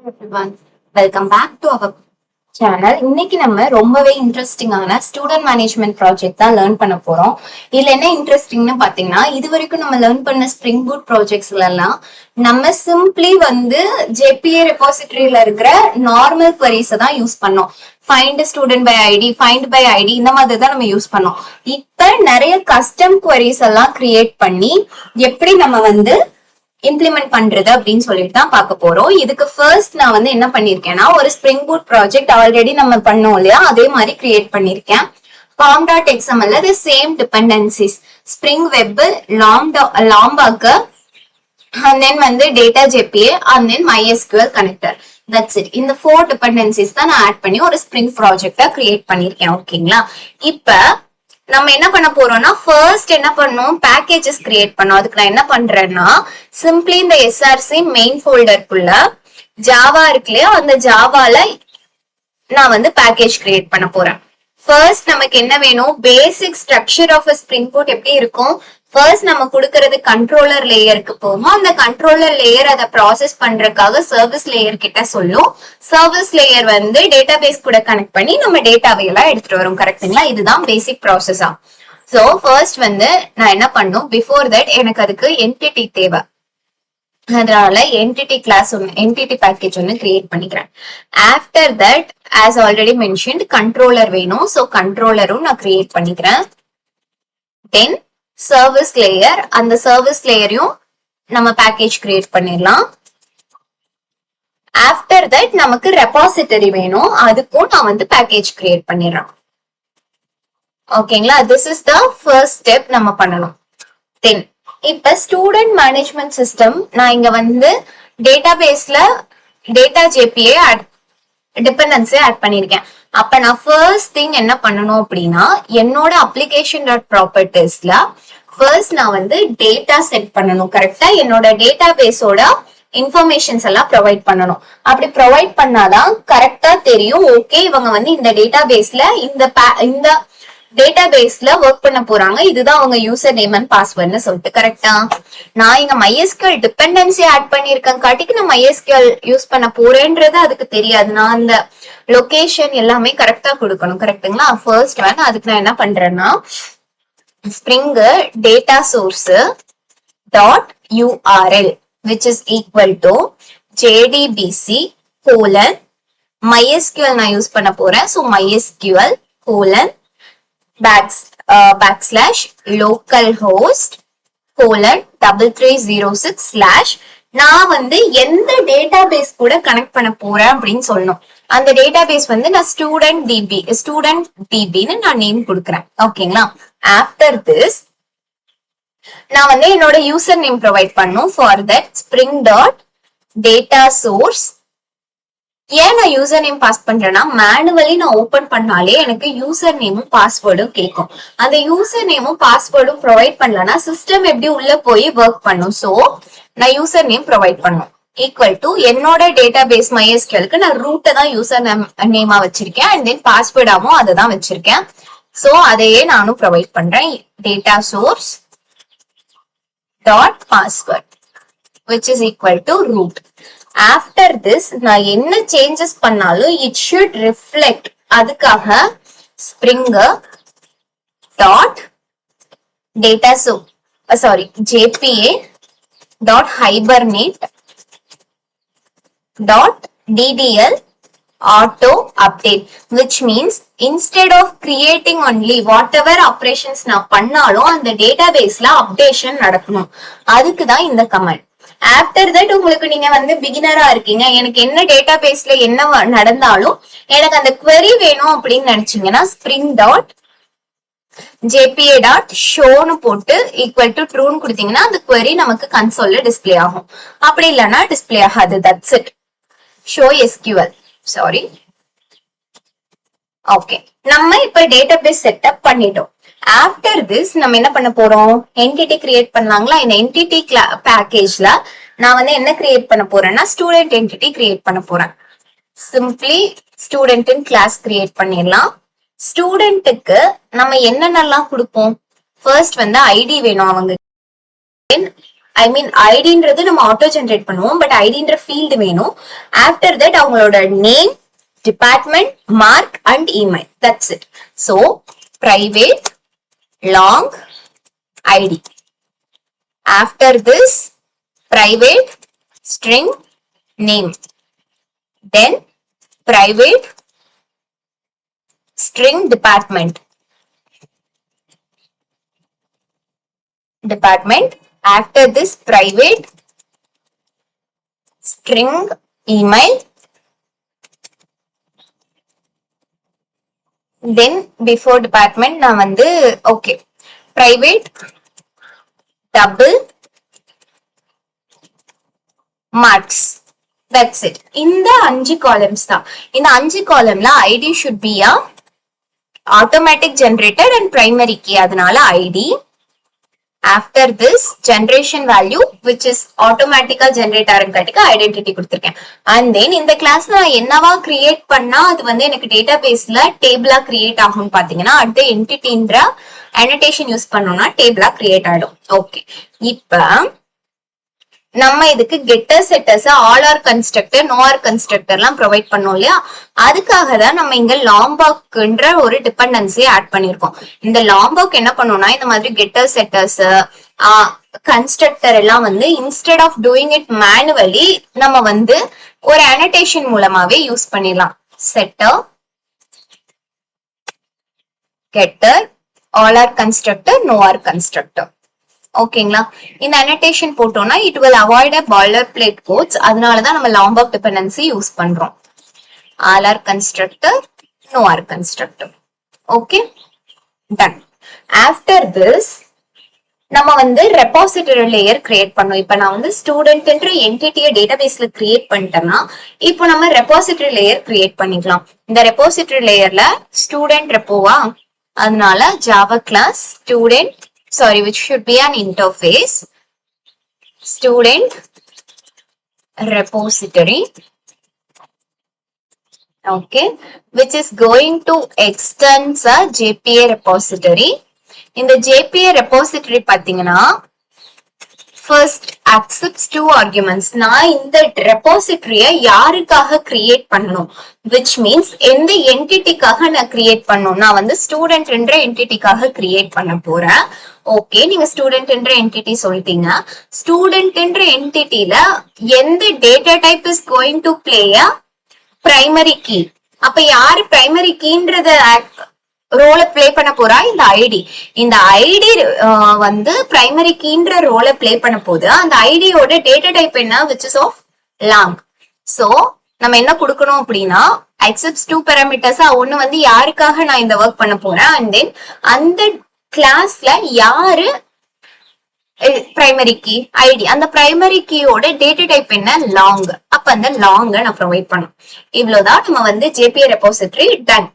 everyone. Welcome back to our channel. இன்னைக்கு நம்ம ரொம்பவே இன்ட்ரெஸ்டிங்கான ஸ்டூடெண்ட் மேனேஜ்மெண்ட் ப்ராஜெக்ட் தான் லேர்ன் பண்ண போறோம். இதுல என்ன இன்ட்ரெஸ்டிங்னு பாத்தீங்கன்னா, இது வரைக்கும் நம்ம லேர்ன் பண்ண ஸ்ப்ரிங் பூட் ப்ராஜெக்ட்ஸ்ல எல்லாம் நம்ம சிம்பிளி ஜேபிஏ ரெபாசிட்டரியில இருக்கிற நார்மல் குவரிஸை தான் யூஸ் பண்ணோம். Find student by ID, find by ID, இந்த மாதிரி தான் நம்ம யூஸ் பண்ணோம். இப்ப நிறைய கஸ்டம் குவரிஸ் எல்லாம் கிரியேட் பண்ணி எப்படி நம்ம இம்ப்ளிமெண்ட் பண்றது அப்படின்னு சொல்லிட்டு தான் பார்க்க போறோம். இதுக்கு ஃபர்ஸ்ட் நான் என்ன பண்ணிருக்கேன்னா, ஒரு ஸ்ப்ரிங் பூட் ப்ராஜெக்ட் ஆல்ரெடி நம்ம பண்ணோம் இல்லையா, அதே மாதிரி கிரியேட் பண்ணிருக்கேன். pom.xml the same dependencies spring web lambda and then data jpa and then mysql connector. That's it. இந்த 4 dependencies தான் நான் ஆட் பண்ணி ஒரு ஸ்ப்ரிங் ப்ராஜெக்டா கிரியேட் பண்ணிருக்கேன். ஓகேங்களா? இப்ப நம்ம என்ன பண்ண போறோம்னா, ஃபர்ஸ்ட் என்ன பண்ணோம், பேக்கேஜஸ் கிரியேட் பண்ணோம். அதுக்கு நான் என்ன பண்றேன்னா, சிம்பிளி இந்த எஸ்ஆர்சி மெயின் ஃபோல்டருக்குள்ள ஜாவா இருக்கு இல்லையா, அந்த ஜாவால நான் பேக்கேஜ் கிரியேட் பண்ண போறேன். ஃபர்ஸ்ட் நமக்கு என்ன வேணும், basic structure of spring boot எப்படி இருக்கும். ஃபர்ஸ்ட் நம்ம கொடுக்கறது கண்ட்ரோலர் லேயருக்கு போகும். அந்த கண்ட்ரோலர் லேயர் அதை ப்ராசஸ் பண்றதுக்காக சர்வீஸ் லேயர் கிட்ட சொல்லும். சர்வீஸ் லேயர் டேட்டாபேஸ் கூட கனெக்ட் பண்ணி நம்ம டேட்டாவை எல்லாம் எடுத்துட்டு வரும். கரெக்டுங்களா? இதுதான் பேசிக் ப்ராசஸா. சோ ஃபர்ஸ்ட் நான் என்ன பண்ணும், பிஃபோர் தட் எனக்கு அதுக்கு என்டிட்டி தேவை. அதனால entity class entity package create பண்ணிக்கிறேன். After that as already mentioned controller வேணும். சோ கண்ட்ரோலரும் நான் கிரியேட் பண்ணிக்கிறேன். தென் சர்வீஸ் லேயர், அந்த சர்வீஸ் லேயரையும் நம்ம பேக்கேஜ் கிரியேட் பண்ணிடலாம். ஆஃப்டர் தட் நமக்கு ரெபாசிட்டரி வேணும், அதுக்கும் நான் பேக்கேஜ் கிரியேட் பண்ணிடுறேன். ஓகேங்களா? This is the first step நம்ம பண்ணணும். தென் இப்ப ஸ்டூடெண்ட் மேனேஜ்மெண்ட் சிஸ்டம் நான் இங்க டேட்டாபேஸ்ல டேட்டா ஜேபிஏ டிபெண்டன்சி ஆட் பண்ணிருக்கேன். அப்ப நான் ஃபர்ஸ்ட் திங் என்ன பண்ணணும் அப்படின்னா, என்னோட அப்ளிகேஷன் டாட் ப்ராப்பர்ட்டிஸ்ல ஃபர்ஸ்ட் நான் டேட்டா செட் பண்ணணும். கரெக்டா என்னோட டேட்டா பேஸோட இன்ஃபர்மேஷன்ஸ் எல்லாம் ப்ரொவைட் பண்ணணும். அப்படி ப்ரொவைட் பண்ணாதான் கரெக்டா தெரியும், ஓகே இவங்க இந்த டேட்டா பேஸ்ல இந்த டேட்டா பேஸ்ல ஒர்க் பண்ண போறாங்க, இதுதான் அவங்க யூசர் நேம் அண்ட் பாஸ்வேர்ட்னு சொல்லிட்டு. கரெக்டா? நான் இங்க MySQL டிபெண்டன்சி ஆட் பண்ணிருக்கேன் காட்டிக்கு நான் MySQL யூஸ் பண்ண போறேன்றது அதுக்கு தெரியாது. நான் அந்த லொகேஷன் எல்லாமே கரெக்டா கொடுக்கணும். கரெக்டுங்களா? ஃபர்ஸ்ட் அதுக்கு நான் என்ன பண்றேன்னா, spring data source dot URL which is equal to JDBC MySQL நான் யூஸ் பண்ண போறேன். So MySQL backslash localhost 3306 நான் எந்த டேட்டா பேஸ் கூட கனெக்ட் பண்ண போறேன் அப்படின்னு சொல்லணும். அந்த டேட்டா பேஸ் நான் ஸ்டூடெண்ட் டிபின்னு நான் நேம் கொடுக்குறேன். ஓகேங்களா? ஆஃப்டர் திஸ் நான் என்னோட யூசர் நேம் ப்ரொவைட் பண்ணும். For that spring dot data source. ஏன் நான் யூசர் நேம் பாஸ் பண்றேன்னா, மேனுவலி நான் ஓபன் பண்ணாலே எனக்கு யூசர் நேமும் பாஸ்வேர்டும் கேட்கும். அந்த யூசர் நேமும் பாஸ்வேர்டும் ப்ரொவைட் பண்ணலன்னா சிஸ்டம் எப்படி உள்ள போய் ஒர்க் பண்ணும். சோ நான் யூசர் நேம் ப்ரொவைட் பண்ணும் ஈக்குவல் டு என்னோட டேட்டா பேஸ் MySQLக்கு நான் ரூட்டை தான் யூசர் நேமா வச்சிருக்கேன். அண்ட் தென் பாஸ்வேர்டாவும் அதை தான் வச்சிருக்கேன். சோ அதையே நானும் ப்ரொவைட் பண்றேன். Data source dot password which is equal to root. After this நான் என்ன சேஞ்சஸ் பண்ணாலும் it should reflect. அதுக்காக spring dot data jpa dot hibernate dot ddl auto update, which means instead of creating only whatever operations நான் பண்ணாலும் அந்த டேட்டாபேஸ்ல updation நடக்கணும். அதுக்கு தான் இந்த கமெண்ட். ஆஃப்டர் தட் உங்களுக்கு நீங்க பிகினரா இருக்கீங்க, எனக்கு என்ன டேட்டா பேஸ்ல என்ன நடந்தாலும் எனக்கு அந்த query வேணும் அப்படின்னு நினைச்சீங்கன்னா ஸ்ப்ரிங் டாட் ஜேபிஏ டாட் ஷோன்னு போட்டு ஈக்குவல் டு ட்ரூன்னு கொடுத்தீங்கன்னா அந்த query நமக்கு கன்சோல்ல டிஸ்பிளே ஆகும். அப்படி இல்லைன்னா டிஸ்பிளே ஆகாது. That's it. Show SQL. Sorry. Okay, நம்ம இப்ப டேட்டாபேஸ் செட்டப் பண்ணிட்டோம். ஆஃப்டர் திஸ் நம்ம என்ன பண்ண போறோம், என்டிட்டி கிரியேட் பண்ணாங்களா, இந்த என்டிட்டி பேக்கேஜ்ல நான் என்ன கிரியேட் பண்ண போறேன்னா, ஸ்டூடெண்ட் என்டிட்டி கிரியேட் பண்ண போறேன். சிம்பிளி ஸ்டூடெண்ட் கிளாஸ் கிரியேட் பண்ணிடலாம். ஸ்டூடெண்ட்டுக்கு நம்ம என்னென்னலாம் கொடுப்போம், ஃபர்ஸ்ட் ஐடி வேணும் அவங்க. ஐ மீன் ஐடின்றது நம்ம ஆட்டோ ஜென்ரேட் பண்ணுவோம், பட் ஐடின்ற ஃபீல்டு வேணும். ஆஃப்டர் தட் அவங்களோட name, department, mark and email. That's it. So private long id. After this, private string name, then private string department. After this, private string email, then before department நான் வந்து okay private double marks. That's it. இந்த 5 columns தான். இந்த 5 columnல id should be a automatic generated and primary key, அதனால id. After this, generation value which is automatically generate ஆரம்பிக்கிறதுக்கு identity கொடுத்திருக்கேன். And then இந்த கிளாஸ்ல நான் என்னவா கிரியேட் பண்ணா அது வந்து எனக்கு டேட்டாபேஸ்ல டேபிளா கிரியேட் ஆகும்னு பாத்தீங்கன்னா அடுத்த என்டிட்டின்ற annotation யூஸ் பண்ணோம்னா டேபிளா கிரியேட் ஆயிடும். ஓகே, இப்ப நம்ம இதுக்கு getter setters all arg constructor no arg constructor எல்லாம் ப்ரொவைட் பண்ணோம் இல்லையா, அதுக்காக தான் நம்ம இங்க லாம்பாக்ன்ற ஒரு டிபெண்டன்சி ஆட் பண்ணிருக்கோம். இந்த லாம்பாக் என்ன பண்ணும்னா இந்த மாதிரி கெட்டர் செட்டர்ஸ் கன்ஸ்ட்ரக்டர் எல்லாம் வந்து instead of doing it manually நம்ம வந்து ஒரு அனோடேஷன் மூலமாவே யூஸ் பண்ணிடலாம். Setter getter all arg constructor no arg constructor. ஓகேங்களா, இந்த அனோடேஷன் போட்டோம்னா it will avoid a boiler plate codes. அதனாலதான் நம்ம லாம்பாக் டிபெண்டன்சி யூஸ் பண்றோம். All arg constructor no arg constructor. Okay, done. After this நம்ம வந்து ரெபாசிட்டரி லேயர் கிரியேட் பண்ணோம். இப்ப நான் வந்து ஸ்டூடெண்ட்ன்ற என்டிட்டியை டேட்டாபேஸ்ல கிரியேட் பண்ணிட்டேன்னா இப்போ நம்ம ரெபாசிட்டரி லேயர் கிரியேட் பண்ணிக்கலாம். இந்த ரெபாசிட்டரி லேயர்ல ஸ்டூடெண்ட் ரெப்போவா, அதனால Java class student which should be an interface student repository, okay, which is going to extend a JPA repository. In the JPA repository பாத்தீங்கன்னா first accepts 2 arguments. நான் இந்த repository-ய யாருக்காக create பண்ணணும், which means எந்த என்டிட்டிக்காக நான் create பண்ணணும். நான் வந்து ஸ்டூடெண்ட் என்ற என்டிட்டிக்காக கிரியேட் பண்ண போறேன். ஓகே, நீங்க ஸ்டூடெண்ட் என்ற என்டிட்டி சொல்லிட்டீங்க. ஸ்டூடெண்ட் என்ற என்டிட்டில எந்த data type is going to play a primary key. அப்ப யாரு பிரைமரி கீன்றத ரோல பிளே பண்ண போறா? இந்த ஐடி. இந்த ஐடி வந்து பிரைமரி கீன்ற ரோல பிளே பண்ண போது அந்த ஐடியோட டேட்டா டைப் என்ன, which is of long. So நம்ம என்ன கொடுக்கணும் அப்படின்னா accepts 2 parameters. ஒன்னு வந்து யாருக்காக நான் இந்த ஒர்க் பண்ண போறேன், அண்ட் தென் அந்த கிளாஸ்ல யாரு பிரைமரி கீ ஐடி, அந்த பிரைமரி கீயோட டேட்டா டைப் என்ன, லாங். அப்ப அந்த லாங் நான் ப்ரொவைட் பண்ணும். இவ்வளவுதான் நம்ம வந்து ஜேபிஏ ரெபாசிட்டரி டன்.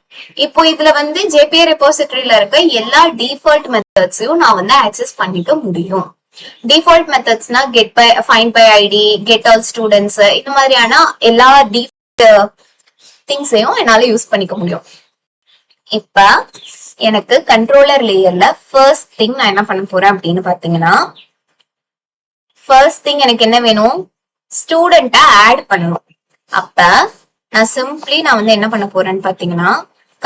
இப்போ இதுல வந்து ஜேபிஏ ரெபாசிட்டரியில இருக்க எல்லா டிஃபால்ட் மெத்தட்ஸையும் நான் வந்து ஆக்சஸ் பண்ணிக்க முடியும். டிஃபால்ட் மெத்தட்ஸ்னா get by, find by ID, get all students, இந்த மாதிரியான எல்லா டிஃபால்ட் திங்ஸையும் என்னால யூஸ் பண்ணிக்க முடியும். இப்ப எனக்கு கண்ட்ரோலர் லேயர்ல ஃபர்ஸ்ட் திங் நான் என்ன பண்ண போறேன் அப்படின்னு பாத்தீங்கன்னா, ஃபர்ஸ்ட் திங் எனக்கு என்ன வேணும், ஸ்டூடெண்ட்டை ஆட் பண்ணணும். அப்ப நான் சிம்பிளி நான் வந்து என்ன பண்ண போறேன்னு பாத்தீங்கன்னா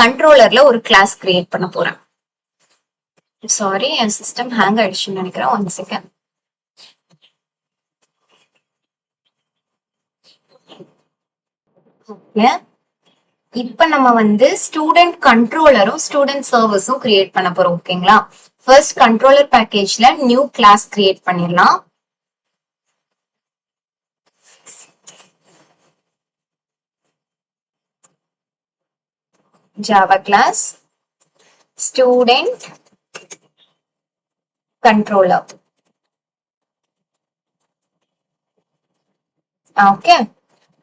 கண்ட்ரோலர்ல ஒரு கிளாஸ் கிரியேட் பண்ண போறேன். சாரி, என் சிஸ்டம் ஹேங் ஆயிடுச்சுன்னு நினைக்கிறேன். 1 செகண்ட். ஓகே, இப்ப நம்ம வந்து ஸ்டூடெண்ட் கண்ட்ரோலரும் ஸ்டூடெண்ட் சர்வீஸும் கிரியேட் பண்ண போறோம். ஓகேங்களா, ஃபர்ஸ்ட் கண்ட்ரோலர் பேக்கேஜ்ல நியூ கிளாஸ் கிரியேட் பண்ணிடலாம். Java class student controller. Okay,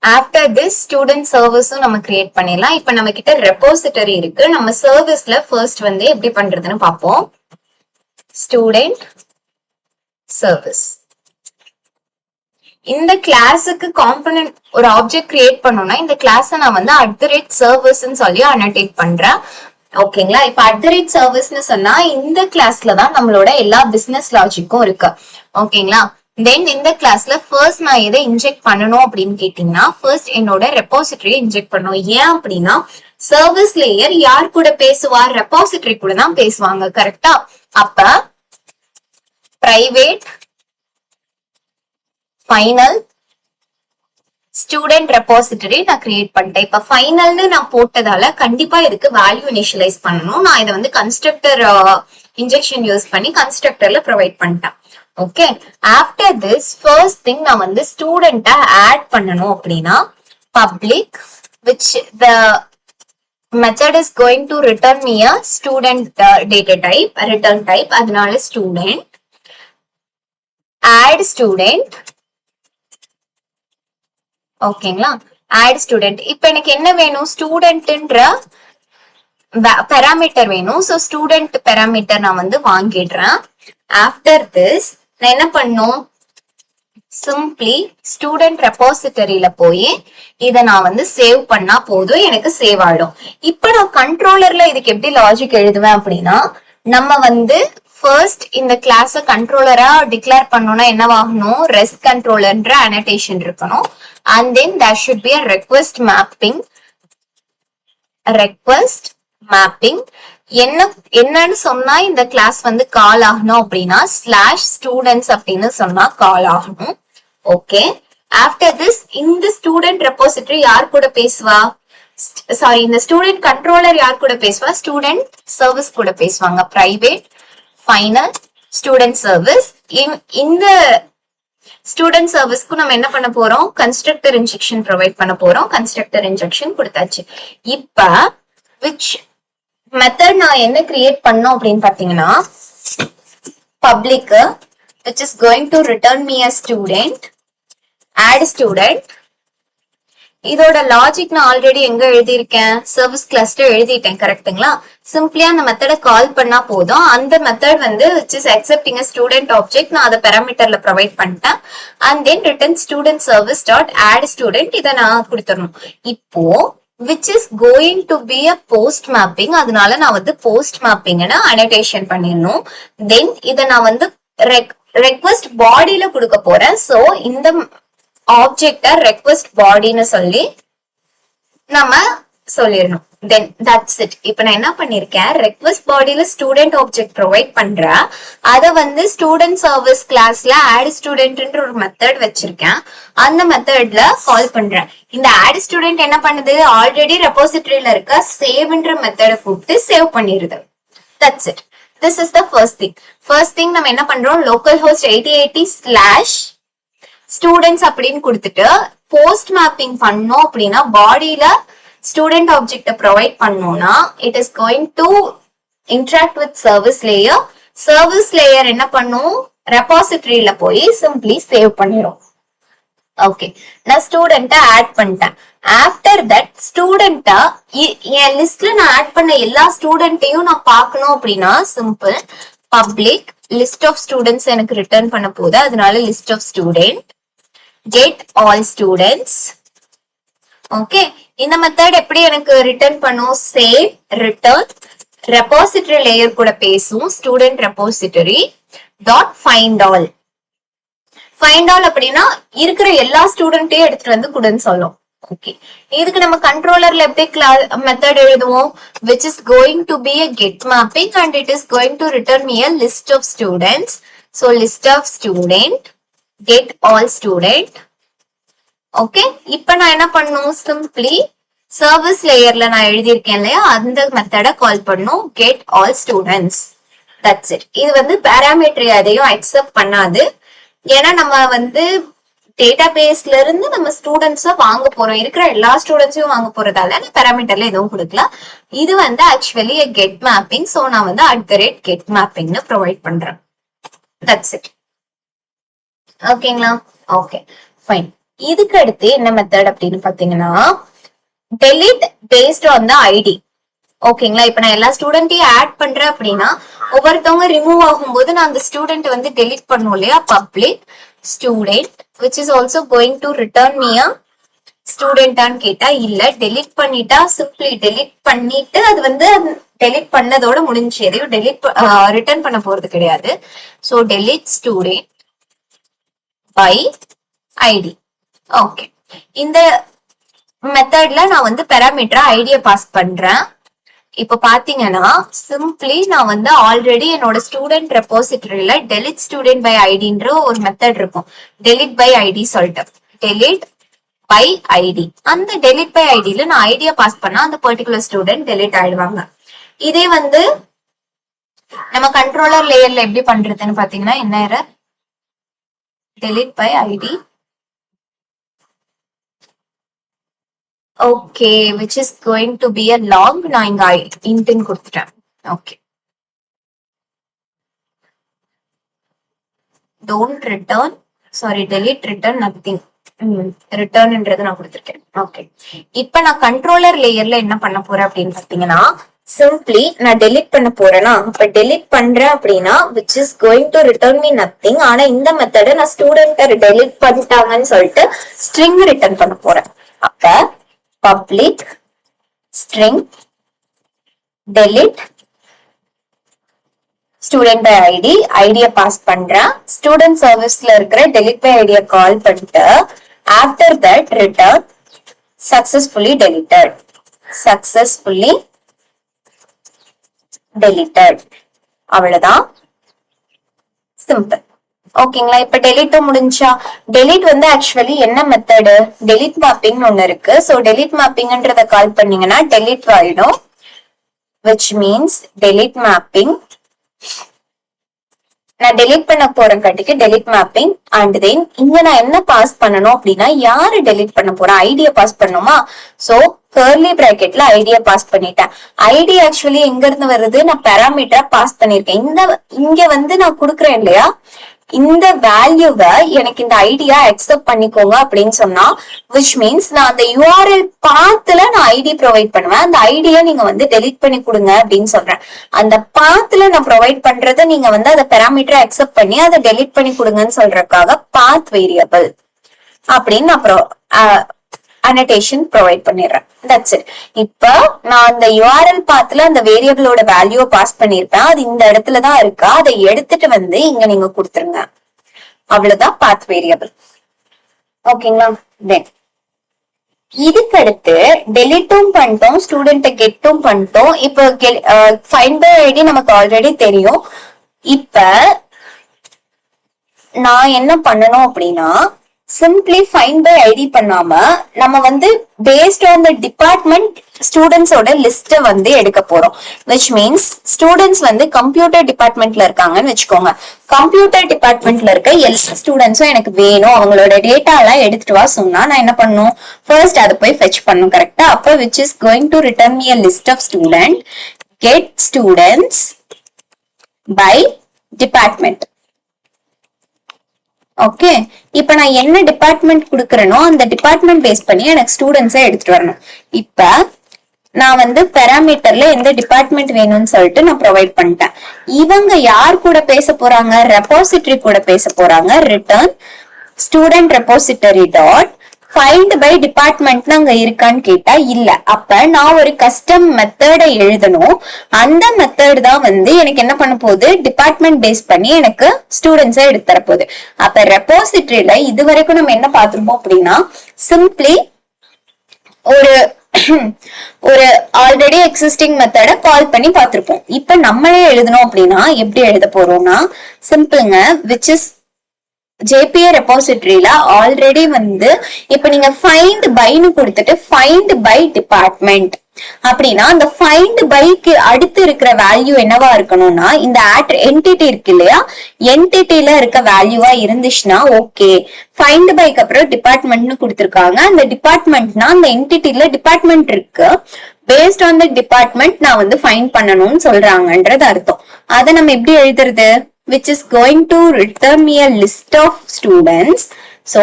after this student சர்வீஸும் நம்ம கிரியேட் பண்ணிடலாம். இப்ப நம்ம கிட்ட ரெபாசிட்டரி இருக்கு. நம்ம சர்வீஸ்ல ஃபர்ஸ்ட் வந்து எப்படி பண்றதுன்னு பார்ப்போம். Student service. இந்த கிளாஸுக்கு காம்பனன்ட் ஒரு ஆப்ஜெக்ட் கிரியேட் பண்ணோம்னா இந்த கிளாஸை நான் வந்து @service சொல்லி அனோடேட் பண்றேன். ஓகேங்களா, இப்ப @service சொன்னா இந்த கிளாஸ்ல தான் நம்மளோட எல்லா பிசினஸ் லாஜிக்கும் இருக்கு. ஓகேங்களா, தென் இந்த கிளாஸ்ல ஃபர்ஸ்ட் நான் எதை இன்ஜெக்ட் பண்ணணும் அப்படின்னு கேட்டீங்கன்னா ஃபர்ஸ்ட் என்னோட ரெபாசிட்டரியை இன்ஜெக்ட் பண்ணணும். ஏன் அப்படின்னா சர்வீஸ் லேயர் யார் கூட பேசுவார்? ரெபாசிட்டரி கூட தான் பேசுவாங்க. கரெக்டா? அப்ப பிரைவேட் ஃபைனல் ஸ்டூடெண்ட் ரெபாசிட்டரி நான் கிரியேட் பண்ணிட்டேன். இப்ப ஃபைனல்னு நான் போட்டதால கண்டிப்பா இதுக்கு வேல்யூ இனிஷியலைஸ் பண்ணணும். நான் இதை வந்து கன்ஸ்ட்ரக்டர் இன்ஜெக்ஷன் யூஸ் பண்ணி கன்ஸ்ட்ரக்டர்ல ப்ரொவைட் பண்ணிட்டேன். Okay, after this first thing நான் வந்து ஸ்டூடெண்ட்ட ஆட் பண்ணணும் அப்படின்னா public which the method is going to return me a student data type, a return type. அதனால student add student. ஓகேங்களா? add student. இப்போ எனக்கு என்ன வேணும்? ஸ்டூடெண்ட்ன்ற பாராமீட்டர் வேணும். சோ ஸ்டூடெண்ட் பாராமீட்டர் நான் வந்து வாங்கிடுறேன். ஆஃப்டர் திஸ் நான் என்ன பண்ணும்? சிம்பிளி ஸ்டூடெண்ட் ரெபாசிட்டரியில போய் இதை நான் வந்து சேவ் பண்ணா போதும், எனக்கு சேவ் ஆயிடும். இப்ப நான் கண்ட்ரோலர்ல இதுக்கு எப்படி லாஜிக் எழுதுவேன் அப்படின்னா, நம்ம வந்து ஃபர்ஸ்ட் இந்த கிளாஸ கண்ட்ரோலரா டிக்ளேர் பண்ணோம்னா என்னவாகணும்? ரெஸ்ட் கண்ட்ரோலர்ன்ற அனோடேஷன் இருக்கணும். And then there should be a request mapping. Request mapping என்னன்னு சொன்னா இந்த கிளாஸ் வந்து கால் ஆகணும் அப்படின்னா ஸ்லாஷ் ஸ்டூடெண்ட்ஸ் அப்படின்னு சொன்னா கால் ஆகணும். ஓகே, ஆஃப்டர் திஸ் இந்த ஸ்டூடெண்ட் ரெபாசிட்டரி யார் கூட பேசுவா? சாரி, இந்த ஸ்டூடெண்ட் கண்ட்ரோலர் யார் கூட பேசுவா? ஸ்டூடெண்ட் சர்வீஸ் கூட பேசுவாங்க. Private final student service. இந்த ஸ்டூடெண்ட் சர்வீஸ்க்கு நம்ம என்ன பண்ண போறோம்? கன்ஸ்ட்ரக்டர் இன்ஜெக்ஷன் ப்ரொவைட் பண்ண போறோம். கன்ஸ்ட்ரக்டர் இன்ஜெக்ஷன் கொடுத்தாச்சு. இப்ப which மெத்தட் நான் என்ன கிரியேட் பண்ணோம் அப்படின்னு பாத்தீங்கன்னா public which is going to return me a student, add student. இதோட லாஜிக் நான் ஆல்ரெடி எங்க எழுதியிருக்கேன்? சர்வீஸ் கிளாஸ்ல எழுதிட்டேன். கரெக்ட்டுங்களா? சிம்பிளா அந்த மெத்தடை கால் பண்ணா போதும். அந்த மெத்தட் வந்து which is accepting a student object நான் அதை பாராமீட்டர்ல ப்ரொவைட் பண்ணிட்டேன். and then return student service dot add student இதை நான் கொடுத்துடணும். இப்போ which is going to be a post mapping. அதனால நான் வந்து post mapping அனோடேஷன் பண்ணிடணும். தென் இதை நான் வந்து ரெக்வெஸ்ட் பாடியில கொடுக்க போறேன். சோ இந்த ஆப்ஜெக்ட ரெக்வெஸ்ட் பாடின்னு சொல்லி நம்ம சொல்லிடணும். Then that's it. இப்ப நான் என்ன பண்ணிருக்கேன்? ரெக்வெஸ்ட் பாடியில ஸ்டூடெண்ட் ஆப்ஜெக்ட் ப்ரொவைட் பண்றேன். அத வந்து ஸ்டூடெண்ட் சர்வீஸ் கிளாஸ்ல ஆட் ஸ்டூடெண்ட்ன்ற ஒரு மெத்தட் வச்சிருக்கேன். அந்த மெத்தட்ல கால் பண்றேன். இந்த ஆட் ஸ்டூடெண்ட் என்ன பண்ணுது? ஆல்ரெடி ரெபாசிட்டரியில இருக்க சேவ்ன்ற மெத்தடை கூப்பிட்டு சேவ் பண்ணிருது. That's it. This is the first thing. First thing நம்ம என்ன பண்றோம்? லோக்கல் ஹோஸ்ட் 8080 ஸ்லாஷ் ஸ்டூடெண்ட்ஸ் அப்படின்னு கொடுத்துட்டு போஸ்ட் மேப்பிங் பண்ணோம் அப்படின்னா பாடியில ஸ்டூடெண்ட் ஆப்ஜெக்ட ப்ரொவைட் பண்ணோம்னா it is going to interact with service layer. Service layer என்ன பண்ணும்? ரெபாசிட்டரியில போய் சிம்பிளி சேவ் பண்ணிடும். ஓகே, நான் ஸ்டூடெண்ட்ட ஆட் பண்ணிட்டேன். ஆஃப்டர் தட் ஸ்டூடெண்ட்ட என் லிஸ்ட்ல நான் ஆட் பண்ண எல்லா ஸ்டூடெண்ட்டையும் நான் பார்க்கணும் அப்படின்னா simple public list of students எனக்கு ரிட்டர்ன் பண்ண போகுது. அதனால list of student get all students. Okay, இந்த மெத்தட் எப்படி எனக்கு ரிட்டர்ன் பண்ணும்? சேவ் ரிட்டர்ன் ரெபாசிட்டரி லேயர் கூட பேசும் student repository dot find all. Find all அப்படின்னா இருக்கிற எல்லா ஸ்டூடெண்ட்டையும் எடுத்துட்டு வந்து கொடுன்னு சொல்லும். ஓகே, இதுக்கு நம்ம கண்ட்ரோலர்ல எப்படி மெத்தட் எழுதுவோம்? which is going to be a get mapping and it is going to return me a list of students. So list of student get all student. Okay, இப்ப நான் என்ன பண்ணும்? சிம்பிளி சர்வீஸ் லேயர்ல நான் எழுதியிருக்கேன் இல்லையா, அந்த மெத்தட கால் பண்ணும் get all students. That's it. இது வந்து பாராமீட்டர் அதையும் அக்செப்ட் பண்ணாது. ஏன்னா நம்ம வந்து டேட்டா பேஸ்ல இருந்து நம்ம ஸ்டூடெண்ட்ஸ வாங்க போறோம். இருக்கிற எல்லா ஸ்டூடெண்ட்ஸையும் வாங்க போறதால நான் பாராமீட்டர்ல எதுவும் கொடுக்கல. இது வந்து ஆக்சுவலி கெட் மேப்பிங். சோ நான் வந்து @get mapping ப்ரொவைட் பண்றேன். That's it. ஓகேங்களா? Okay fine. இதுக்கு அடுத்து என்ன மெத்தட் அப்படின்னு பாத்தீங்கன்னா delete based on the ID. ஓகேங்களா? இப்ப நான் எல்லா ஸ்டூடெண்ட்டையும் ஆட் பண்றேன் அப்படின்னா ஒவ்வொருத்தவங்க ரிமூவ் ஆகும்போது நான் அந்த ஸ்டூடெண்ட் வந்து டெலிட் பண்ணுவோம் இல்லையா? Public student which is also going to return me a ஸ்டூடெண்டான்னு கேட்டா இல்ல, டெலிட் பண்ணிட்டா சிம்பிளி டெலிட் பண்ணிட்டு அது வந்து டெலிட் பண்ணதோட முடிஞ்சு, எதையும் டெலிட் ரிட்டர்ன் பண்ண போறது கிடையாது. So delete student by id. Okay, இந்த மெத்தட்ல நான் வந்து பாராமீட்டர் ஐடியை பாஸ் பண்றேன். இப்ப பாத்தீங்கன்னா சிம்பிளி நான் வந்து ஆல்ரெடி என்னோட ஸ்டூடெண்ட் ரெப்போசிட்டரியில delete student by ஐடின்ற ஒரு மெத்தட் இருக்கும். delete by id சொல்லிட்டு delete by id. அந்த delete by ஐடியில நான் ஐடியா பாஸ் பண்ணா அந்த பர்டிகுலர் ஸ்டூடெண்ட் delete ஆயிடுவாங்க. இதே வந்து நம்ம கண்ட்ரோலர் லேயர்ல எப்படி பண்றதுன்னு பாத்தீங்கன்னா என்ன error, delete by id. Okay, which is going to be a log. நான் இங்க int கொடுத்துட்டேன். Okay, don't return, sorry, delete, return nothing. ரிட்டர்ன்ன்றது நான் கொடுத்துருக்கேன். ஓகே, இப்ப நான் கண்ட்ரோலர் லேயர்ல என்ன பண்ண போறேன் அப்படின்னு பாத்தீங்கன்னா சிம்பிளி நான் delete பண்ண போறேன்னா இப்ப delete பண்றேன் அப்படின்னா which is going to return me nothing. ஆனா இந்த மெத்தட நான் ஸ்டூடெண்ட் delete பண்ணிட்டாங்கன்னு சொல்லிட்டு string ரிட்டர்ன் பண்ண போறேன். அப்ப public string delete student by id, ஐடியை பாஸ் பண்றேன். ஸ்டூடெண்ட் சர்வீஸ்ல இருக்கிற delete by ஐடியை கால் பண்ணிட்டு after that return successfully deleted, successfully deleted. அவ்வளவுதான், சிம்பிள். ஓகேங்களா, இப்ப delete முடிஞ்சா delete வந்து ஆக்சுவலி என்ன மெத்தடு, delete mapping ஒண்ணு இருக்கு. சோ delete mappingன்றத கால் பண்ணீங்கன்னா delete ஆயிடும், which means delete mapping. நான் delete பண்ண போறேன் கட்டிக்கு delete mapping. and then இங்க நான் என்ன பாஸ் பண்ணணும் அப்படின்னா யாரு delete பண்ண போறேன், ஐடியா பாஸ் பண்ணுமா. சோ கர்லி பிராக்கெட்ல ஐடியா பாஸ் பண்ணிட்டேன். ஐடி ஆக்சுவலி எங்க இருந்து வருது, நான் பாராமீட்டரா பாஸ் பண்ணிருக்கேன். இங்க வந்து நான் குடுக்குறேன் இல்லையா, இந்த வேல்யூவை எனக்கு இந்த ஐடியா அக்செப்ட் பண்ணிக்கோங்க அப்படின்னு சொன்னா which means நான் அந்த URL பாத்துல நான் ஐடி ப்ரொவைட் பண்ணுவேன். அந்த ஐடியா நீங்க வந்து delete பண்ணி கொடுங்க அப்படின்னு சொல்றேன். அந்த பாத்துல நான் ப்ரொவைட் பண்றதை நீங்க வந்து அந்த பாராமீட்டரை அக்செப்ட் பண்ணி அதை delete பண்ணி கொடுங்கன்னு சொல்றதுக்காக பாத் வேரியபிள் அப்படின்னு நான் annotation ப்ரொவைட் பண்ணிடுறேன். That's it. இப்ப நான் அந்த URL பாத்துல அந்த வேரியபிளோட வேல்யூவை பாஸ் பண்ணிருப்பேன். அது இந்த இடத்துலதான் இருக்கா, அதை எடுத்துட்டு வந்து இங்க நீங்க கொடுத்துருங்க. அவ்வளவுதான் பாத் வேரியபிள். ஓகேங்களா, தென் இதுக்கு அடுத்து டெலிட்டும் பண்ணிட்டோம், ஸ்டூடெண்ட் கெட்டும் பண்ணிட்டோம். இப்ப ஃபைண்ட் பை ஐடி நமக்கு ஆல்ரெடி தெரியும். இப்ப நான் என்ன பண்ணணும் அப்படின்னா சிம்பிளி ஃபைண்ட் பை ஐடி பண்ணாம நம்ம வந்து பேஸ்ட் ஆன் த டிபார்ட்மெண்ட் ஸ்டூடெண்ட்ஸோட லிஸ்ட வந்து எடுக்க போறோம். விச் மீன்ஸ் ஸ்டூடெண்ட்ஸ் வந்து கம்ப்யூட்டர் டிபார்ட்மெண்ட்ல இருக்காங்கன்னு வச்சுக்கோங்க. கம்ப்யூட்டர் டிபார்ட்மெண்ட்ல இருக்க எல்லா ஸ்டூடெண்ட்ஸும் எனக்கு வேணும், அவங்களோட டேட்டா எல்லாம் எடுத்துட்டு வா சொன்னா நான் என்ன பண்ணும், ஃபர்ஸ்ட் அதை போய் ஃபெச் பண்ணும். கரெக்டா, அப்ப which is going to return me a list of student, get students by department. Okay, இப்ப நான் என்ன டிபார்ட்மெண்ட் குடுக்கறேனோ அந்த டிபார்ட்மெண்ட் பேஸ் பண்ணி எனக்கு ஸ்டூடெண்ட்ஸை எடுத்துட்டு வரணும். இப்ப நான் வந்து பாராமீட்டர்ல எந்த டிபார்ட்மெண்ட் வேணும்னு சொல்லிட்டு நான் ப்ரொவைட் பண்ணிட்டேன். இவங்க யார் கூட பேச போறாங்க, ரெப்போசிட்டரி கூட பேச போறாங்க. Return student repository dot find by department அங்க இருக்கான்னு கேட்டா இல்ல. அப்ப நான் ஒரு கஸ்டம் மெத்தடை எழுதணும். அந்த மெத்தட் தான் வந்து எனக்கு என்ன பண்ண போகுது, டிபார்ட்மெண்ட் பேஸ் பண்ணி எனக்கு ஸ்டூடெண்ட்ஸை எடுத்து தர போகுது. அப்ப ரெப்போசிட்டரியில இது வரைக்கும் நம்ம என்ன பார்த்திருப்போம் அப்படின்னா சிம்பிளி ஒரு ஆல்ரெடி எக்ஸிஸ்டிங் மெத்தட கால் பண்ணி பார்த்திருப்போம். இப்ப நம்மளே எழுதணும் அப்படின்னா எப்படி எழுத போறோம்னா சிம்பிளுங்க, விச் இஸ் JPA ரெப்போசிட்டரியில ஆல்ரெடி வந்து இப்ப நீங்க ஃபைண்ட் பைன்னு கொடுத்துட்டு ஃபைண்ட் பை டிபார்ட்மெண்ட் அப்படின்னா அந்த ஃபைண்ட் பைக்கு அடுத்து இருக்கிற வேல்யூ என்னவா இருக்கணும்னா இந்த என்டிட்டி இருக்கு இல்லையா, என்டிட்டில இருக்க வேல்யூவா இருந்துச்சுன்னா ஓகே. ஃபைண்ட் பைக்கு அப்புறம் டிபார்ட்மெண்ட்னு கொடுத்திருக்காங்க. அந்த டிபார்ட்மெண்ட்னா அந்த என்டிட்டில டிபார்ட்மெண்ட் இருக்கு. பேஸ்ட் ஆன் த டிபார்ட்மெண்ட் நான் வந்து ஃபைண்ட் பண்ணணும்னு சொல்றாங்கன்றது அர்த்தம். அதை நம்ம எப்படி எழுதுறது, which is going to return me a list of students. So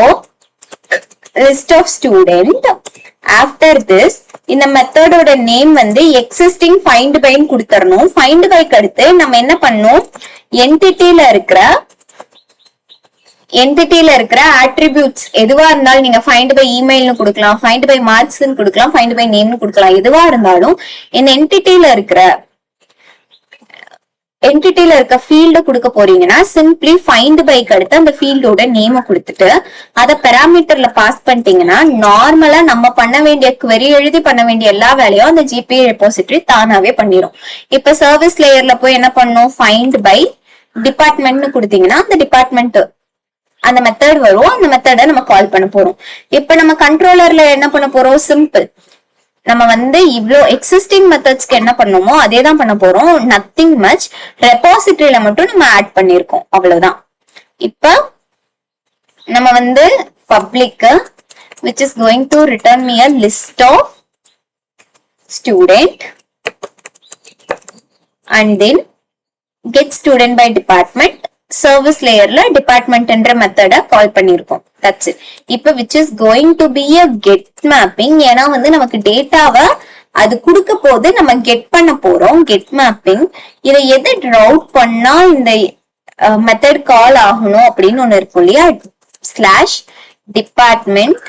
list of student. After this இந்த மெத்தடோட நேம் வந்து existing find by ன்னு கொடுத்துறணும். find by அடுத்து நம்ம என்ன பண்ணணும், என்டிட்டில இருக்கிற attributes எதுவா இருந்தாலும் நீங்க find by emailனு கொடுக்கலாம், find by marksனு கொடுக்கலாம், find by nameனு கொடுக்கலாம். எதுவா இருந்தாலும் இந்த என்டிட்டில இருக்கிற என்டிட்டில இருக்க ஃபீல்டு கொடுக்க போறீங்கன்னா சிம்பிளி ஃபைண்ட் பைக்கு அடுத்து அந்த ஃபீல்டோட நேம கொடுத்துட்டு அதை பெராமீட்டர்ல பாஸ் பண்ணிட்டீங்கன்னா நார்மலா நம்ம பண்ண வேண்டிய query எழுதி பண்ண வேண்டிய எல்லா வேலையும் அந்த ஜிபிஏ ரெபாசிட்டரி தானாவே பண்ணிரும். இப்ப சர்வீஸ் லேயர்ல போய் என்ன பண்ணும், ஃபைண்ட் பை டிபார்ட்மெண்ட்னு கொடுத்தீங்கன்னா அந்த டிபார்ட்மெண்ட் அந்த மெத்தட் வரும். அந்த மெத்தட நம்ம கால் பண்ண போறோம். இப்ப நம்ம கண்ட்ரோலர்ல என்ன பண்ண போறோம், சிம்பிள் நம்ம வந்து இவ்ளோ எக்ஸிஸ்டிங் மெத்தட்ஸ்க்கு என்ன பண்ணுமோ அதே தான் பண்ண போறோம். Nothing much. ரெபாசிட்டரியில மட்டும் நம்ம ஆட் பண்ணிருக்கோம், அவ்வளவுதான். இப்ப நம்ம வந்து public which is going to return me a list of student and then get student by department. Service லேயர்ல டிபார்ட்மெண்ட் என்ற மெத்தட கால் பண்ணிருக்கோம். That's it. இப்ப which is going to be a get mapping. ஏன்னா வந்து நமக்கு டேட்டாவை அது கொடுக்க போது நம்ம கெட் பண்ண போறோம். கெட் மேப்பிங் இதை எதை ரவுட் பண்ணா இந்த மெத்தட் கால் ஆகணும் அப்படின்னு ஒண்ணு இருக்கும் இல்லையா, ஸ்லாஷ் டிபார்ட்மெண்ட்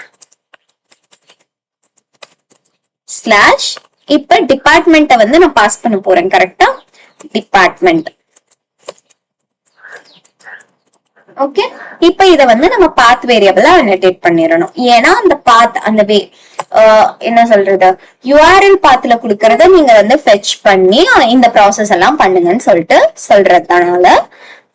ஸ்லாஷ். இப்ப டிபார்ட்மெண்ட்டை வந்து நான் பாஸ் பண்ண போறேன். கரெக்டா, டிபார்ட்மெண்ட். ஓகே, இப்ப இத வந்து நம்ம பாத் வேரியபிளா அனோடேட் பண்ணிரணும். ஏன்னா அந்த பாத் அந்த வே என்ன சொல்றது, யூஆர்எல் பாத்ல குடுக்கறத நீங்க வந்து ஃபெச் பண்ணி இந்த ப்ராசஸ் எல்லாம் பண்ணுங்கன்னு சொல்லிட்டு சொல்றதுனால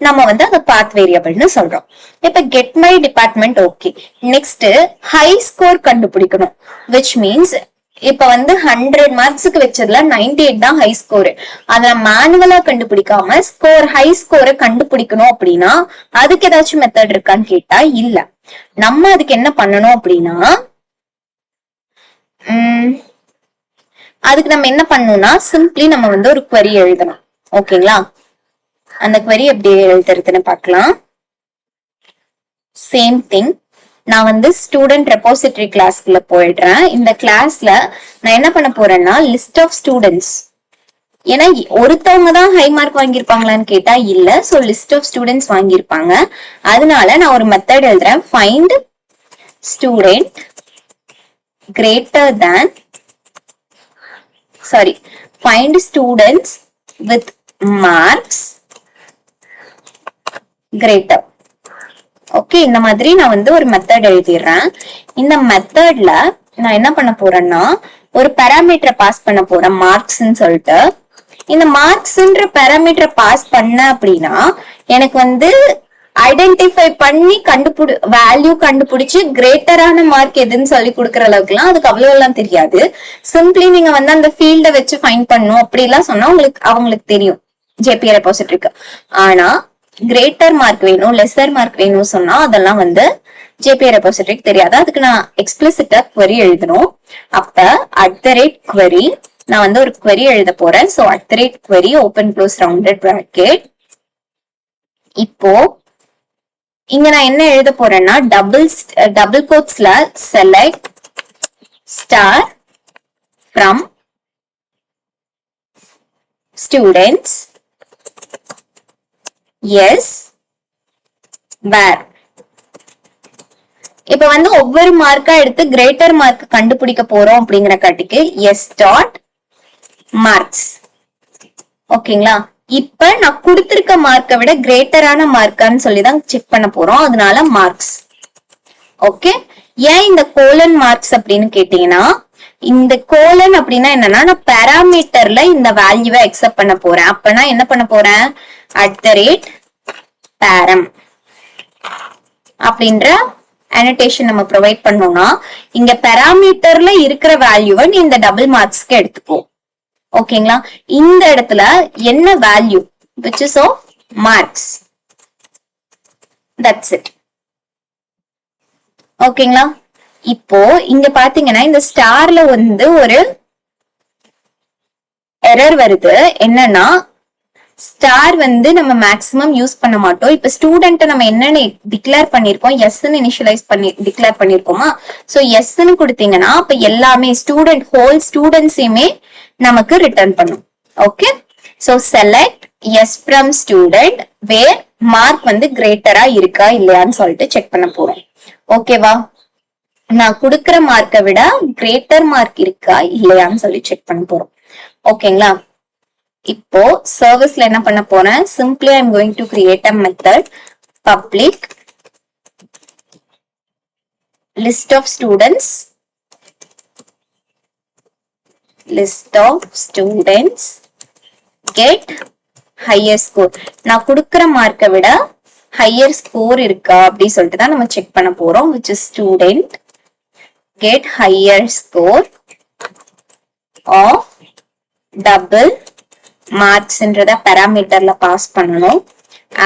நம்ம வந்து அந்த பாத் வேரியபிள்னு சொல்றோம். இப்ப get my department. Okay, next high score கண்டுபிடிக்கணும். விச் மீன்ஸ் இப்ப வந்து 100 மார்க்ஸுக்கு வச்சதுல 98 தான் ஹை ஸ்கோர். அத மேனுவலா கண்டுபிடிக்காம ஸ்கோர் ஹை ஸ்கோரை கண்டுபிடிக்கணும் அப்படின்னா அதுக்கு ஏதாச்சும் மெத்தட் இருக்கான்னு கேட்டா இல்ல. நம்ம அதுக்கு என்ன பண்ணணும் அப்படின்னா அதுக்கு நம்ம என்ன பண்ணணும்னா சிம்பிளி நம்ம வந்து ஒரு query எழுதணும். ஓகேங்களா, அந்த query எப்படி எழுதுறதுன்னு பார்க்கலாம். சேம் திங், நான் வந்து ஸ்டூடெண்ட் ரெபாசிட்டரி கிளாஸ்க்குள்ள போயிடுறேன். இந்த கிளாஸ்ல நான் என்ன பண்ண போறேன்னா லிஸ்ட் ஆஃப் ஸ்டூடெண்ட்ஸ். ஏன்னா ஒருத்தவங்க தான் ஹை மார்க் வாங்கியிருப்பாங்களான்னு கேட்டா இல்ல. சோ லிஸ்ட் ஆஃப் ஸ்டூடெண்ட்ஸ் வாங்கியிருப்பாங்க. அதனால நான் ஒரு மெத்தட் எழுதுறேன். Find student greater than find students with marks greater. Okay, இந்த மாதிரி நான் வந்து ஒரு மெத்தட் எழுதிடுறேன். இந்த மெத்தட்ல நான் என்ன பண்ண போறேன்னா ஒரு பாராமீட்டரை பாஸ் பண்ண போறேன், மார்க்ஸ்ன்னு சொல்லிட்டு. இந்த மார்க்ஸ்ன்ற பாராமீட்டரை பாஸ் பண்ண அப்படின்னா எனக்கு வந்து ஐடென்டிஃபை பண்ணி வேல்யூ கண்டுபிடிச்சு கிரேட்டரான மார்க் எதுன்னு சொல்லி கொடுக்குற அளவுக்கு எல்லாம் அதுக்கு அவ்வளவு எல்லாம் தெரியாது. சிம்பிளி நீங்க வந்து அந்த ஃபீல்ட வச்சு ஃபைண்ட் பண்ணும் அப்படி எல்லாம் சொன்னா அவங்களுக்கு தெரியும் ஜேபிஏ ரெபாசிட்டரிக்கு. ஆனா கிரேட்டர் மார்க் வேணும் லெஸர் மார்க் வேணும் சொன்னா அதெல்லாம் வந்து ஜேபிஏ ரெபாசிட்டரிக்கு தெரியாது. அதுக்கு நான் எக்ஸ்பிளிசிட்டா query எழுதணும். அப்ப @query நான் வந்து ஒரு query எழுத போறேன். So @query open close rounded bracket. இப்போ இங்க நான் என்ன எழுத போறேன்னா டபுள் கோட்ஸ்ல select star from students S where. இப்ப வந்து ஒவ்வொரு மார்க்கா எடுத்து கிரேட்டர் மார்க் கண்டுபிடிக்க போறோம் அப்படிங்கிற காட்டிக்கு எஸ் டாட் மார்க்ஸ். ஓகேங்களா, இப்ப நான் கொடுத்திருக்க மார்க்கை விட கிரேட்டரான மார்க்கான்னு சொல்லிதான் செக் பண்ண போறோம். அதனால மார்க்ஸ். ஓகே, ஏன் இந்த கோலன் மார்க்ஸ் அப்படின்னு கேட்டீங்கன்னா இந்த கோலன் அப்படின்னா என்னன்னா நான் பாராமீட்டர்ல இந்த வேல்யூவை அக்செப்ட் பண்ண போறேன். அப்ப நான் என்ன பண்ண போறேன் @param அப்படின்ற அனோடேஷன் நம்ம ப்ரொவைட் பண்ணோம்னா இங்க பாராமீட்டர்ல இருக்கிற வேல்யூவை நீ இந்த டபுள் மார்க்ஸ்க்கு எடுத்துக்கோ. ஓகேங்களா, இந்த இடத்துல என்ன value which is of marks. That's it. ஓகேங்களா, இப்போ இங்க பாத்தீங்கன்னா இந்த ஸ்டார்ல வந்து ஒரு எரர் வருது. என்னன்னா ஸ்டார் வந்து நம்ம மேக்ஸிமம் யூஸ் பண்ண மாட்டோம். இப்ப ஸ்டூடெண்ட் நம்ம என்னன்னு டிக்ளேர் பண்ணிருக்கோம், எஸ்ன்னு இனிஷியலைஸ் பண்ணி டிக்ளேர் பண்ணிருக்கோமா. சோ எஸ்ன்னு கொடுத்தீங்கன்னா அப்ப எல்லாமே ஸ்டூடெண்ட் ஹோல் ஸ்டூடெண்ட்ஸையுமே நமக்கு ரிட்டர்ன் பண்ணும். Okay, so select S from student where mark வந்து கிரேட்டரா இருக்கா இல்லையான்னு சொல்லிட்டு செக் பண்ண போறோம். ஓகேவா, நான் கொடுக்குற மார்க்கை விட கிரேட்டர் மார்க் இருக்கா இல்லையான்னு சொல்லி செக் பண்ண போறோம். ஓகேங்களா, இப்போ சர்வீஸ்ல என்ன பண்ண போறேன், simply I am going to create a method public list of students get higher score. நான் கொடுக்கிற மார்க்கை விட higher score இருக்கா அப்படி சொல்லிட்டு தான் நம்ம செக் பண்ண போறோம், which is student get higher score of double marks என்றத parameterல பாஸ் பண்ணணும்.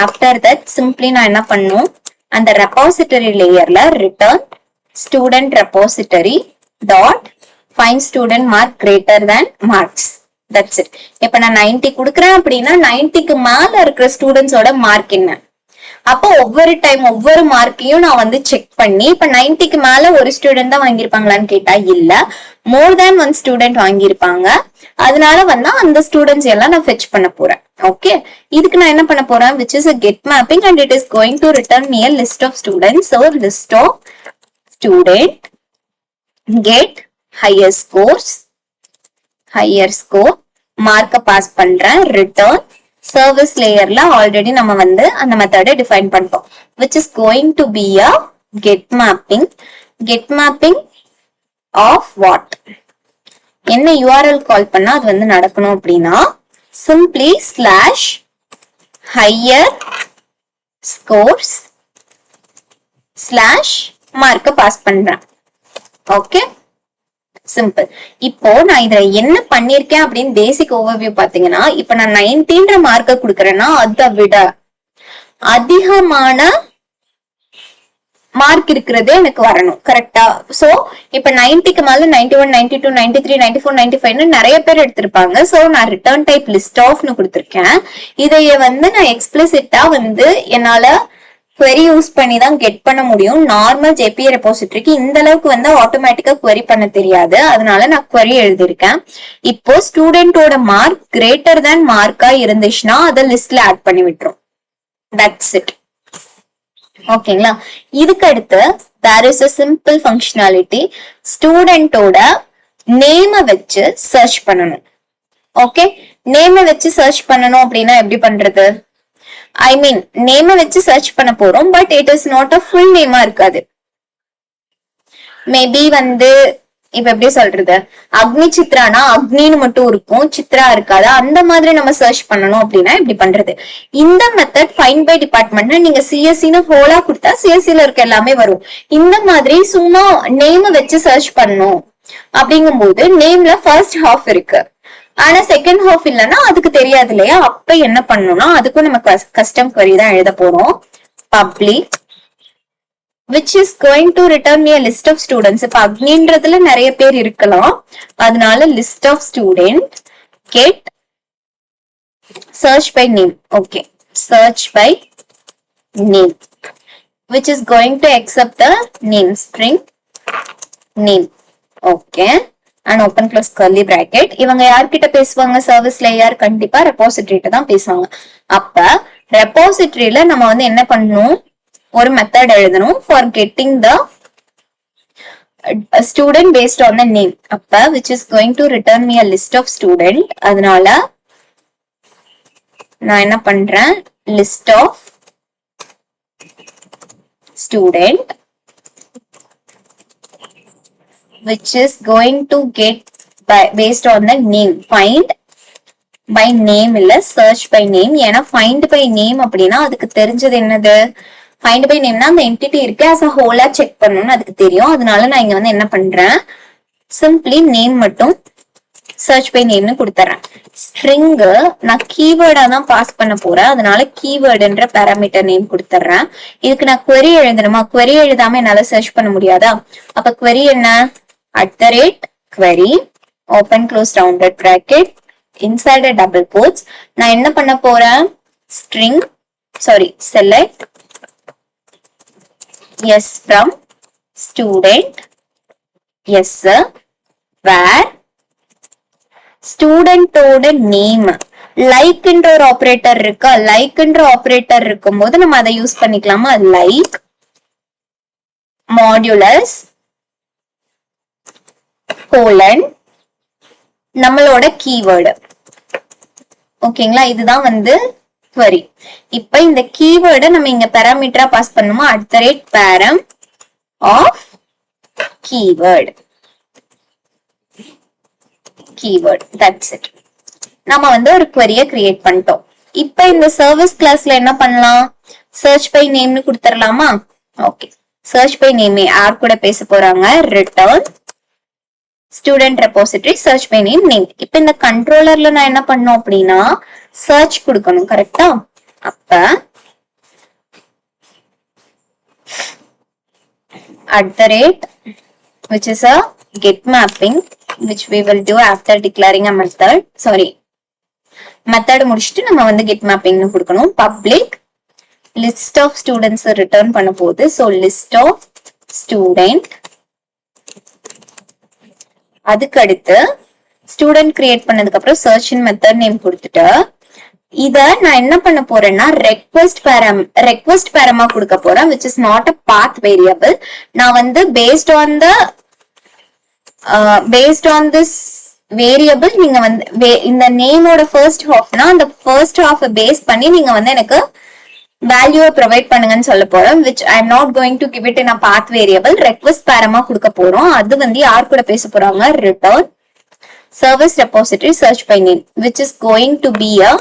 after that simply நான் என்ன பண்ணணும், அந்த repository layerல return student repository dot find student mark greater than marks. that's it. இப்ப நான் 90 கொடுக்குறேன் அப்படின்னா 90க்கு மேல இருக்கிற ஸ்டூடெண்ட்ஸோட மார்க் என்ன, அப்போ ஒவ்வொரு டைம் ஒவ்வொரு மார்க்கையும் நான் வந்து செக் பண்ணி, இப்ப 90க்கு மேல ஒரு ஸ்டூடெண்ட் தான் வாங்கியிருப்பாங்களான்னு கேட்டா இல்ல, மோர் தேன் ஒன் ஸ்டூடெண்ட் வாங்கியிருப்பாங்க. அதனால வந்து அந்த ஸ்டூடெண்ட்ஸ் எல்லாம் நான் ஃபெச் பண்ண போறேன். ஓகே, இதுக்கு நான் என்ன பண்ண போறேன், which is a get mapping and it is going to return me a list of students. so list of student get higher score மார்க்க பாஸ் பண்றேன், return சர்வீஸ் லேயர்ல ஆல்ரெடி நம்ம வந்து அந்த மெத்தடை டிஃபைன் பண்ணிட்டோம், which is going to be a get mapping of what. என்ன URL கால் பண்ணா அது வந்து நடக்கணும் அப்படின்னா simply slash higher scores slash மார்க்க பாஸ் பண்றேன். Okay, simple. இப்போ நான் இதுல என்ன பண்ணிருக்கேன் அப்படின்னு பேசிக் ஓவர்வியூ பாத்தீங்கன்னா, இப்ப நான் 90ன்ற மார்க்க கொடுக்கறேன்னா அதை விட அதிகமான மார்க் இருக்கிறதே எனக்கு வரணும், கரெக்டா? சோ இப்ப 90க்கு மேல 91, 92, 93, 94, 95 நிறைய பேர் எடுத்திருப்பாங்க. சோ நான் ரிட்டர்ன் டைப் லிஸ்ட் ஆஃப்னு கொடுத்திருக்கேன். இதைய வந்து நான் எக்ஸ்பிளிசிட்டா வந்து என்னால query யூஸ் பண்ணி தான் கெட் பண்ண முடியும். நார்மல் JPA ரெபோசிட்டரிக்கு இந்த அளவுக்கு வந்து ஆட்டோமேட்டிக்கா query பண்ண தெரியாது, அதனால நான் query எழுதிருக்கேன். இப்போ ஸ்டூடெண்டோட மார்க் கிரேட்டர் தேன் மார்க்கா இருந்துச்சுன்னா அதை லிஸ்ட்ல ஆட் பண்ணி விட்டுரும். That's it. ஓகேங்களா? இதுக்கு அடுத்து there is a simple functionality, ஸ்டூடெண்டோட நேம வச்சு சர்ச் பண்ணணும். ஓகே, நேம வச்சு சர்ச் பண்ணணும் அப்படின்னா எப்படி பண்றது? ஐ மீன் நேம வச்சு சர்ச் பண்ண போறோம், but it is not a full நேமா இருக்காது. மேபி வந்து இப்ப எப்படி சொல்றது, அக்னி சித்ரானா அக்னின்னு மட்டும் இருக்கும், சித்ரா இருக்காது. அந்த மாதிரி நம்ம சர்ச் பண்ணணும் அப்படின்னா எப்படி பண்றது? இந்த மெத்தட் ஃபைண்ட் பை டிபார்ட்மெண்ட் நீங்க சிஎஸ்சின்னு ஹோலா கொடுத்தா சிஎஸ்சில இருக்க எல்லாமே வரும். இந்த மாதிரி சும்மா நேம வச்சு சர்ச் பண்ணணும் அப்படிங்கும் போது நேம்ல ஃபர்ஸ்ட் ஹாஃப் இருக்கு, ஆனா செகண்ட் ஹாஃப் இல்லைன்னா அதுக்கு தெரியாது இல்லையா? அப்ப என்ன பண்ணணும்னா அதுக்கும் நம்ம கஸ்டம் query தான் எழுத போறோம். Public which is going to return me a list of students. இப்ப அக்னின்றதுல நிறைய பேர் இருக்கலாம், அதனால list of student get search by name. okay, search by name which is going to accept the name string name. okay, and open close curly bracket. இவங்க யார்கிட்ட பேசுவாங்க? Service layer கண்டிப்பா ரெபோசிட்டரிட்ட தான் பேசுவாங்க. அப்ப ரெபோசிட்டரியில நம்ம வந்து என்ன பண்ணணும், ஒரு மெத்தட் எழுதணும் for getting the student based on the name. அப்ப which is going to return me a list of student. அதனால நான் என்ன பண்றேன், list of student which is going to get based on the name. find by name இல்ல search by name. ஏன்னா find by name அப்படின்னா அதுக்கு தெரிஞ்சது என்னது, find by nameனா அந்த என்டிட்டி இருக்கு as a whole செக் பண்ணணும்னு அதுக்கு தெரியும். அதனால நான் இங்க வந்து என்ன பண்றேன், சிம்பிளி நேம் மட்டும் search by nameனு கொடுத்துறேன். ஸ்ட்ரிங் நான் கீவேர்டா தான் பாஸ் பண்ண போறேன், அதனால கீவேர்டுன்ற பாராமீட்டர் நேம் கொடுத்துறேன். இதுக்கு நான் query எழுதணுமா? query எழுதாம என்னால சர்ச் பண்ண முடியாதா? அப்ப query என்ன, @query open close rounded bracket inside a double quotes. நான் என்ன பண்ண போறேன், string select yes from student yes where ஸ்டூடெண்டோட நேம் லைக்ன்ற ஒரு ஆபரேட்டர் இருக்கா, லைக்ன்ற ஆபரேட்டர் இருக்கும் போது நம்ம அதை யூஸ் பண்ணிக்கலாமா? லைக் மாடுலஸ் கோலன் நம்மளோட கீவேர்டு ஓகேங்களா, இதுதான் வந்து query. இப்ப இந்த கீவேர்டை நம்ம இங்க பாராமீட்டரா பாஸ் பண்ணுமா, @param of keyword. That's it. நம்ம வந்து ஒரு query-ய கிரியேட் பண்ணிட்டோம். இப்ப இந்த சர்வீஸ் கிளாஸ்ல என்ன பண்ணலாம், சர்ச் பை நேம்னு கொடுத்துடலாமா. ஓகே, சர்ச் பை நேம் யார் கூட பேச போறாங்க, return student repository search by name name. இப்ப இந்த கண்ட்ரோலர்ல நான் என்ன பண்ணோம் அப்படின்னா சர்ச் கொடுக்கணும், கரெக்டா. அப்ப which is a get mapping which we will do after declaring a method. Sorry, method முடிச்சுட்டு நம்ம வந்து get mapping கொடுக்கணும். Public list of students return பண்ண போகுது. ஸோ லிஸ்ட் ஆஃப் ஸ்டூடெண்ட், அதுக்கு அடுத்து ஸ்டூடெண்ட் கிரியேட் பண்ணதுக்கு அப்புறம் சர்ச் இன் மெத்தட் நேம் கொடுத்துட்டு இத நான் என்ன பண்ண போறேன்னா ரெக்வெஸ்ட் பேரமா கொடுக்க போறேன், which is not a path variable. நான் வந்து based on this வேரியபிள் நீங்க வந்து இந்த நேமோட ஃபர்ஸ்ட் ஹாஃப்னா அந்த ஃபர்ஸ்ட் ஹாஃப் பேஸ் பண்ணி நீங்க வந்து எனக்கு வேல்யூவை ப்ரொவைட் பண்ணுங்கன்னு சொல்ல போறோம், which I am not going to give it in a path variable. Request பேரமா கொடுக்க போறோம். அது வந்து யார் கூட பேச போறாங்க, return service repository search by name, which is going to be a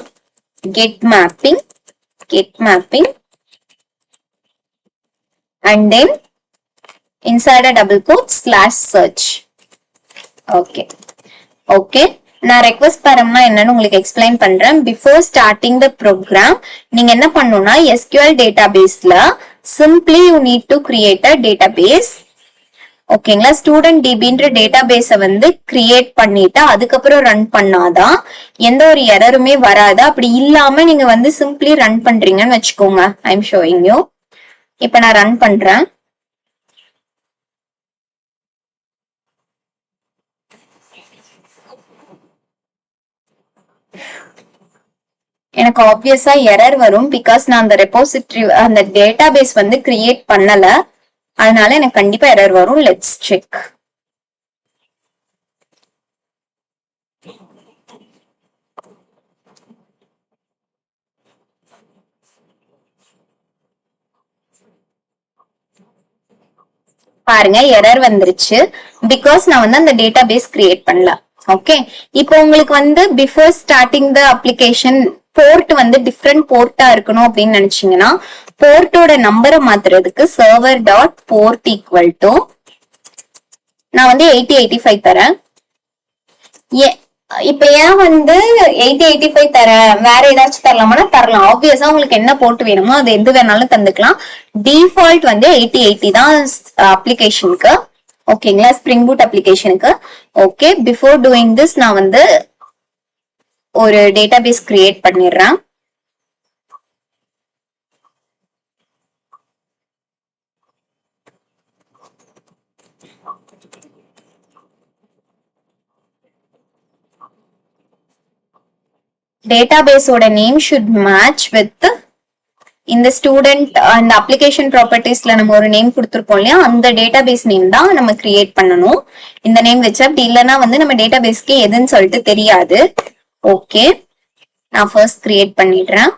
get mapping and then inside a double quote /search. Okay, நான் ரெக்வெஸ்ட் பேரம்னா என்னன்னு உங்களுக்கு எக்ஸ்பிளைன் பண்றேன். பிஃபோர் ஸ்டார்டிங் த ப்ரோக்ராம் நீங்க என்ன பண்ணணும்னா SQL டேட்டாபேஸ்ல simply you need to create a database. ஓகேங்களா, student டிபின்ற டேட்டாபேஸை வந்து கிரியேட் பண்ணிட்டு அதுக்கப்புறம் ரன் பண்ணாதான் எந்த ஒரு எரருமே வராது. அப்படி இல்லாம நீங்க வந்து சிம்பிளி ரன் பண்றீங்கன்னு வச்சுக்கோங்க. I am showing you. இப்ப நான் ரன் பண்றேன். எனக்கு ஆப்வியஸா எரர் வரும், பிகாஸ் நான் அந்த ரெபோசிட்டரி அந்த டேட்டாபேஸ் வந்து கிரியேட் பண்ணல. அதனால எனக்கு கண்டிப்பா எரர் வரும். Let's check. பாருங்க, எரர் வந்துருச்சு, பிகாஸ் நான் வந்து அந்த டேட்டாபேஸ் கிரியேட் பண்ணல. ஓகே, இப்போ உங்களுக்கு வந்து before starting the application port வந்து டிஃப்ரெண்ட் போர்ட்டா இருக்கணும் அப்படின்னு நினைச்சீங்கன்னா போர்ட்டோட நம்பரை மாத்துறதுக்கு server.port ஈக்குவல் டு நான் வந்து 8085 தரேன். இப்ப ஏன் வந்து 8085 தரேன், வேற ஏதாச்சும் தரலாமா, தரலாம். ஆப்வியஸா உங்களுக்கு என்ன போர்ட் வேணுமோ அது எது வேணாலும் தந்துக்கலாம். டிஃபால்ட் வந்து 8080 தான் அப்ளிகேஷனுக்கு. ஓகேங்களா, ஸ்பிரிங் பூட் அப்ளிகேஷனுக்கு. ஓகே, பிஃபோர் டூயிங் திஸ் நான் வந்து ஒரு டேட்டாபேஸ் கிரியேட் பண்ணிடுறேன். டேட்டாபேஸோட நேம் ஷுட் மேட்ச் வித் இந்த ஸ்டூடெண்ட் அந்த அப்ளிகேஷன் ப்ராப்பர்ட்டிஸ்ல நம்ம ஒரு நேம் கொடுத்துருக்கோம் இல்லையா, அந்த டேட்டாபேஸ் நேம் தான் நம்ம கிரியேட் பண்ணணும். இந்த நேம் வச்சா அப்படி இல்லைன்னா வந்து நம்ம டேட்டாபேஸ்க்கு எதுன்னு சொல்லிட்டு தெரியாது. ஓகே, நான் ஃபர்ஸ்ட் கிரியேட் பண்ணிடுறேன்.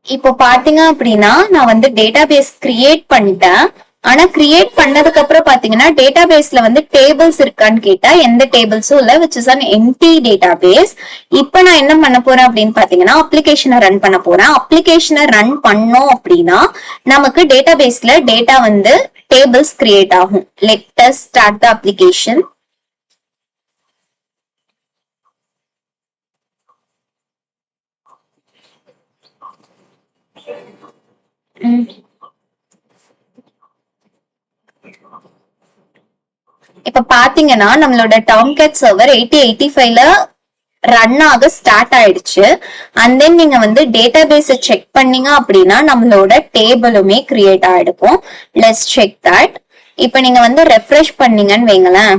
இப்போ பாத்தீங்க அப்படின்னா நான் வந்து டேட்டாபேஸ் கிரியேட் பண்ணிட்டேன். ஆனா கிரியேட் பண்ணதுக்கு அப்புறம் பாத்தீங்கன்னா டேட்டாபேஸ்ல வந்து டேபிள்ஸ் இருக்கான்னு கேட்டா எந்த டேபிள்ஸும் இல்ல, which is an empty database. இப்ப நான் என்ன பண்ண போறேன் அப்படின்னு பாத்தீங்கன்னா அப்ளிகேஷனை ரன் பண்ண போறேன். அப்ளிகேஷனை ரன் பண்ணோம் அப்படின்னா நமக்கு டேட்டாபேஸ்ல டேட்டா வந்து டேபிள்ஸ் கிரியேட் ஆகும். Let us start the application. இப்ப பாத்தீங்கன்னா நம்மளோட டாம்கேட் சர்வர் 8085ல ரன் ஆக ஸ்டார்ட் ஆயிடுச்சு. அண்ட் தென் நீங்க வந்து டேட்டாபேஸை செக் பண்ணீங்க அப்படின்னா நம்மளோட டேபிளுமே கிரியேட் ஆயிடுக்கும். Let's check that. இப்ப நீங்க வந்து ரெஃப்ரெஷ் பண்ணீங்கன்னு வைங்களேன்,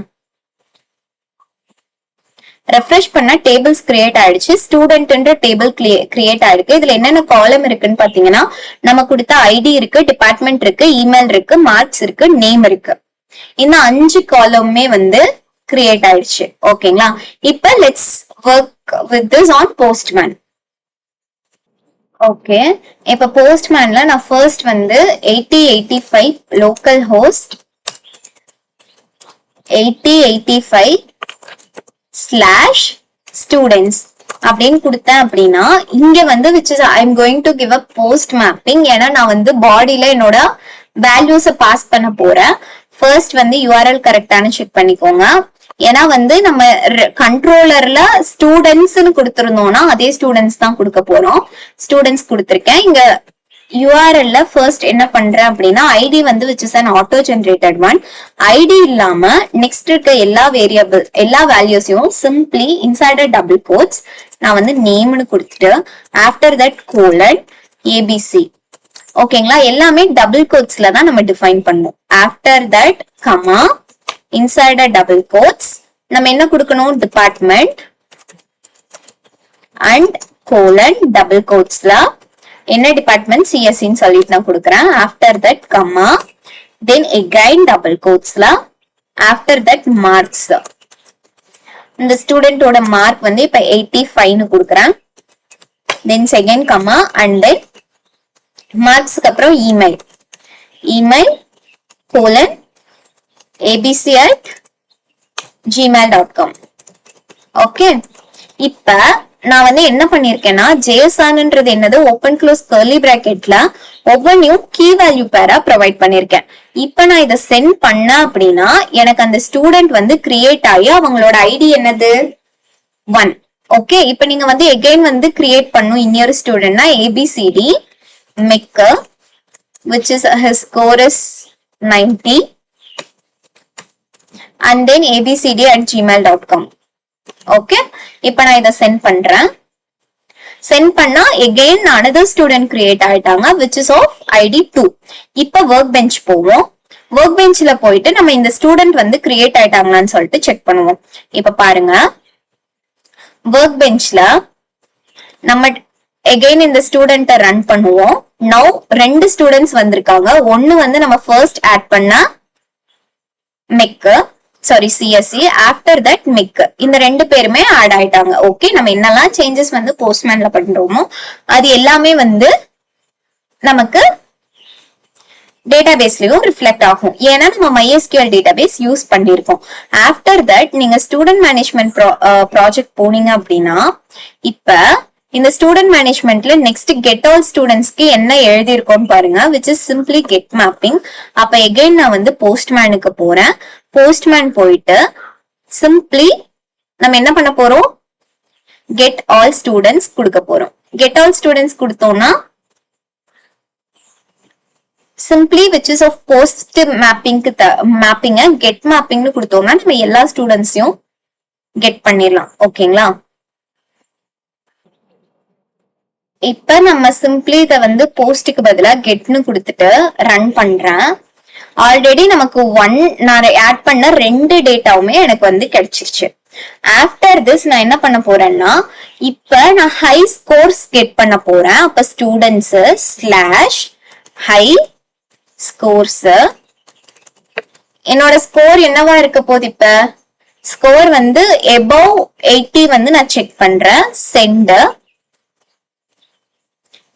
ரெஃப்ரெஷ் பண்ணா டேபிள்ஸ் கிரியேட் ஆயிடுச்சு. ஸ்டூடெண்ட்ன்ற டேபிள் கிரியேட் ஆயிருக்கு. இதுல என்னென்ன காலம் இருக்குன்னு பாத்தீங்கன்னா நம்ம கொடுத்த ஐடி இருக்கு, டிபார்ட்மெண்ட் இருக்கு, இமெயில் இருக்கு, மார்க்ஸ் இருக்கு, நேம் இருக்கு. இந்த 5 காலமுமே வந்து கிரியேட் ஆயிடுச்சு. ஓகேங்களா? இப்ப let's work with this on postman. Okay, இப்ப போஸ்ட்மேன்ல நான் ஃபர்ஸ்ட் வந்து 8085 லோக்கல் ஹோஸ்ட் 8085/students அப்படின்னு கொடுத்தேன் அப்படின்னா இங்க வந்து which is I am going to give a post mapping. ஏன்னா நான் வந்து பாடியில என்னோட வேல்யூஸை பாஸ் பண்ண போறேன். ஃபர்ஸ்ட் வந்து URL கரெக்டானு செக் பண்ணிக்கோங்க. ஏன்னா வந்து நம்ம கண்ட்ரோலர்ல ஸ்டூடெண்ட்ஸ்னு கொடுத்திருந்தோம்னா அதே ஸ்டூடெண்ட்ஸ் தான் கொடுக்க போறோம். ஸ்டூடெண்ட்ஸ் கொடுத்திருக்கேன். இங்க URL ல ஃபர்ஸ்ட் என்ன பண்றேன் அப்படின்னா ஐடி வந்து which is an auto generated one. ID இல்லாம நெக்ஸ்ட் இருக்க எல்லா வேரியபிள் எல்லா வேல்யூஸையும் சிம்பிளி இன்சைட் டபுள் கோட்ஸ் நான் வந்து நேம்னு கொடுத்துட்டு ஆஃப்டர் தட் கோலன் ஏபிசி. ஓகேங்களா? எல்லாமே டபுள் கோட்ஸ்ல தான் நம்ம டிஃபைன் பண்ணுவோம். After that comma inside double quotes நம்ம என்ன கொடுக்கணும்? டிபார்ட்மெண்ட் அண்ட் கோலன் டபுள் கோட்ஸ்ல என்ன டிபார்ட்மெண்ட் சிஎஸ்சின்னு சொல்லிட்டு நான் கொடுக்குறேன். After that comma then again double கோட்ஸ்ல ஆஃப்டர் தட் மார்க்ஸ். இந்த ஸ்டூடெண்டோட மார்க் வந்து இப்ப 85னு கொடுக்குறேன். Then second comma and then மார்க்ஸ்க்கு அப்புறம் இமெயில் கோலன் abc@gmail.com. ஓகே, இப்ப நான் வந்து என்ன பண்ணிருக்கேன்னா JSONன்றது என்னது ஓபன் க்ளோஸ் கர்லி பிராக்கெட்ல ஒவ்வொன்றையும் கீ வேல்யூ பேரா ப்ரொவைட் பண்ணிருக்கேன். இப்ப நான் இதை சென்ட் பண்ண அப்படின்னா எனக்கு அந்த ஸ்டூடெண்ட் வந்து கிரியேட் ஆகி அவங்களோட ஐடி என்னது 1. ஓகே, இப்ப நீங்க வந்து எகைன் வந்து கிரியேட் பண்ணும் இன்னொரு ஸ்டூடெண்ட்னா ABCD மெக்க which is his score is 90 and then abcd@gmail.com. Okay, இப்ப நான் இதை சென்ட் பண்றேன். சென்ட் பண்ணா எகைன் another ஸ்டூடெண்ட் கிரியேட் ஆயிட்டாங்க which is of ID 2. இப்ப ஒர்க் பெஞ்ச் போவோம். ஒர்க் பெஞ்ச்ல போயிட்டு நம்ம இந்த ஸ்டூடெண்ட் வந்து கிரியேட் ஆயிட்டாங்களான்னு சொல்லிட்டு செக் பண்ணுவோம். இப்ப பாருங்க, ஒர்க் பெஞ்ச்ல நம்ம எகைன் இந்த ஸ்டூடெண்ட்டை ரன் பண்ணுவோம். நவ் 2 ஸ்டூடெண்ட்ஸ் வந்திருக்காங்க. ஒன்னு வந்து நம்ம ஃபர்ஸ்ட் ஆட் பண்ண மெக்கு சிஎஸ்சி, ஆஃப்டர் தட் மிக். இந்த 2 பேருமே ஆட் ஆயிட்டாங்க. ஓகே, நம்ம என்னெல்லாம் சேஞ்சஸ் வந்து போஸ்ட்மேன்ல பண்றோமோ அது எல்லாமே வந்து நமக்கு டேட்டாபேஸ்லயும் ரிஃப்ளெக்ட் ஆகும். ஏன்னா நம்ம MySQL டேட்டாபேஸ் யூஸ் பண்ணிருக்கோம். ஆஃப்டர் தட் நீங்க ஸ்டூடெண்ட் மேனேஜ்மெண்ட் ப்ராஜெக்ட் போனீங்க அப்படின்னா இப்ப இந்த ஸ்டூடெண்ட் மேனேஜ்மெண்ட்ல நெக்ஸ்ட் கெட் ஆல் ஸ்டூடெண்ட்ஸ்க்கு என்ன எழுதிருக்கோம்னு பாருங்க which is simply get mapping. அப்ப எகைன் நான் வந்து போஸ்ட்மேனுக்கு போறேன். போஸ்ட்மேன் போயிட்டு சிம்பிளி நம்ம என்ன பண்ண போறோம்? கெட் ஆல் ஸ்டூடெண்ட்ஸ் கொடுக்க போறோம். கெட் ஆல் ஸ்டூடெண்ட்ஸ் கொடுத்தோம்னா simply which is of post மேப்பிங்க கெட் மேப்பிங்னு கொடுத்தோம்னா நம்ம எல்லா ஸ்டூடெண்ட்ஸையும் கெட் பண்ணிடலாம். ஓகேங்களா? இப்ப நம்ம சிம்பிளி இதை வந்து போஸ்டுக்கு பதிலா கெட்னு கொடுத்துட்டு ரன் பண்றேன். ஆல்ரெடி நமக்கு நான் ஆட் பண்ண 2 டேட்டாவுமே எனக்கு வந்து கிடைச்சிருச்சு. ஆஃப்டர் திஸ் நான் என்ன பண்ண போறேன்னா இப்ப நான் ஹை ஸ்கோர்ஸ் கெட் பண்ண போறேன். அப்ப ஸ்டூடெண்ட்ஸ் ஸ்லாஷ் ஹை ஸ்கோர்ஸ் என்னோட ஸ்கோர் என்னவா இருக்க போகுது? இப்ப ஸ்கோர் வந்து above 80 வந்து நான் செக் பண்றேன். Sent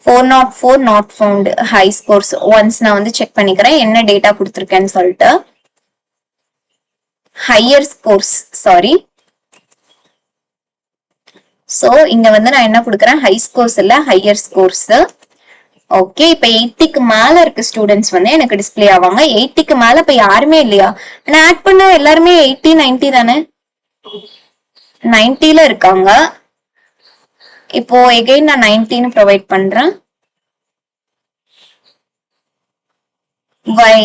404 not found high scores once நான் வந்து செக் பண்ணிக்கிறேன் என்ன டேட்டா கொடுத்திருக்கேன்னு சொல்லிட்டு. ஹையர் ஸ்கோர்ஸ் சோ இங்க வந்து நான் என்ன கொடுக்குறேன்? ஹை ஸ்கோர்ஸ் இல்ல ஹையர் ஸ்கோர்ஸ். ஓகே, இப்ப 80க்கு மேல இருக்க ஸ்டூடெண்ட்ஸ் வந்து எனக்கு டிஸ்பிளே ஆவாங்க. 80க்கு மேல இப்ப யாருமே இல்லையா? நான் ஆட் பண்ண எல்லாருமே 80 90 தானே, 90ல இருக்காங்க. இப்போ எகைன் நான் 19 ப்ரொவைட் பண்றேன். வை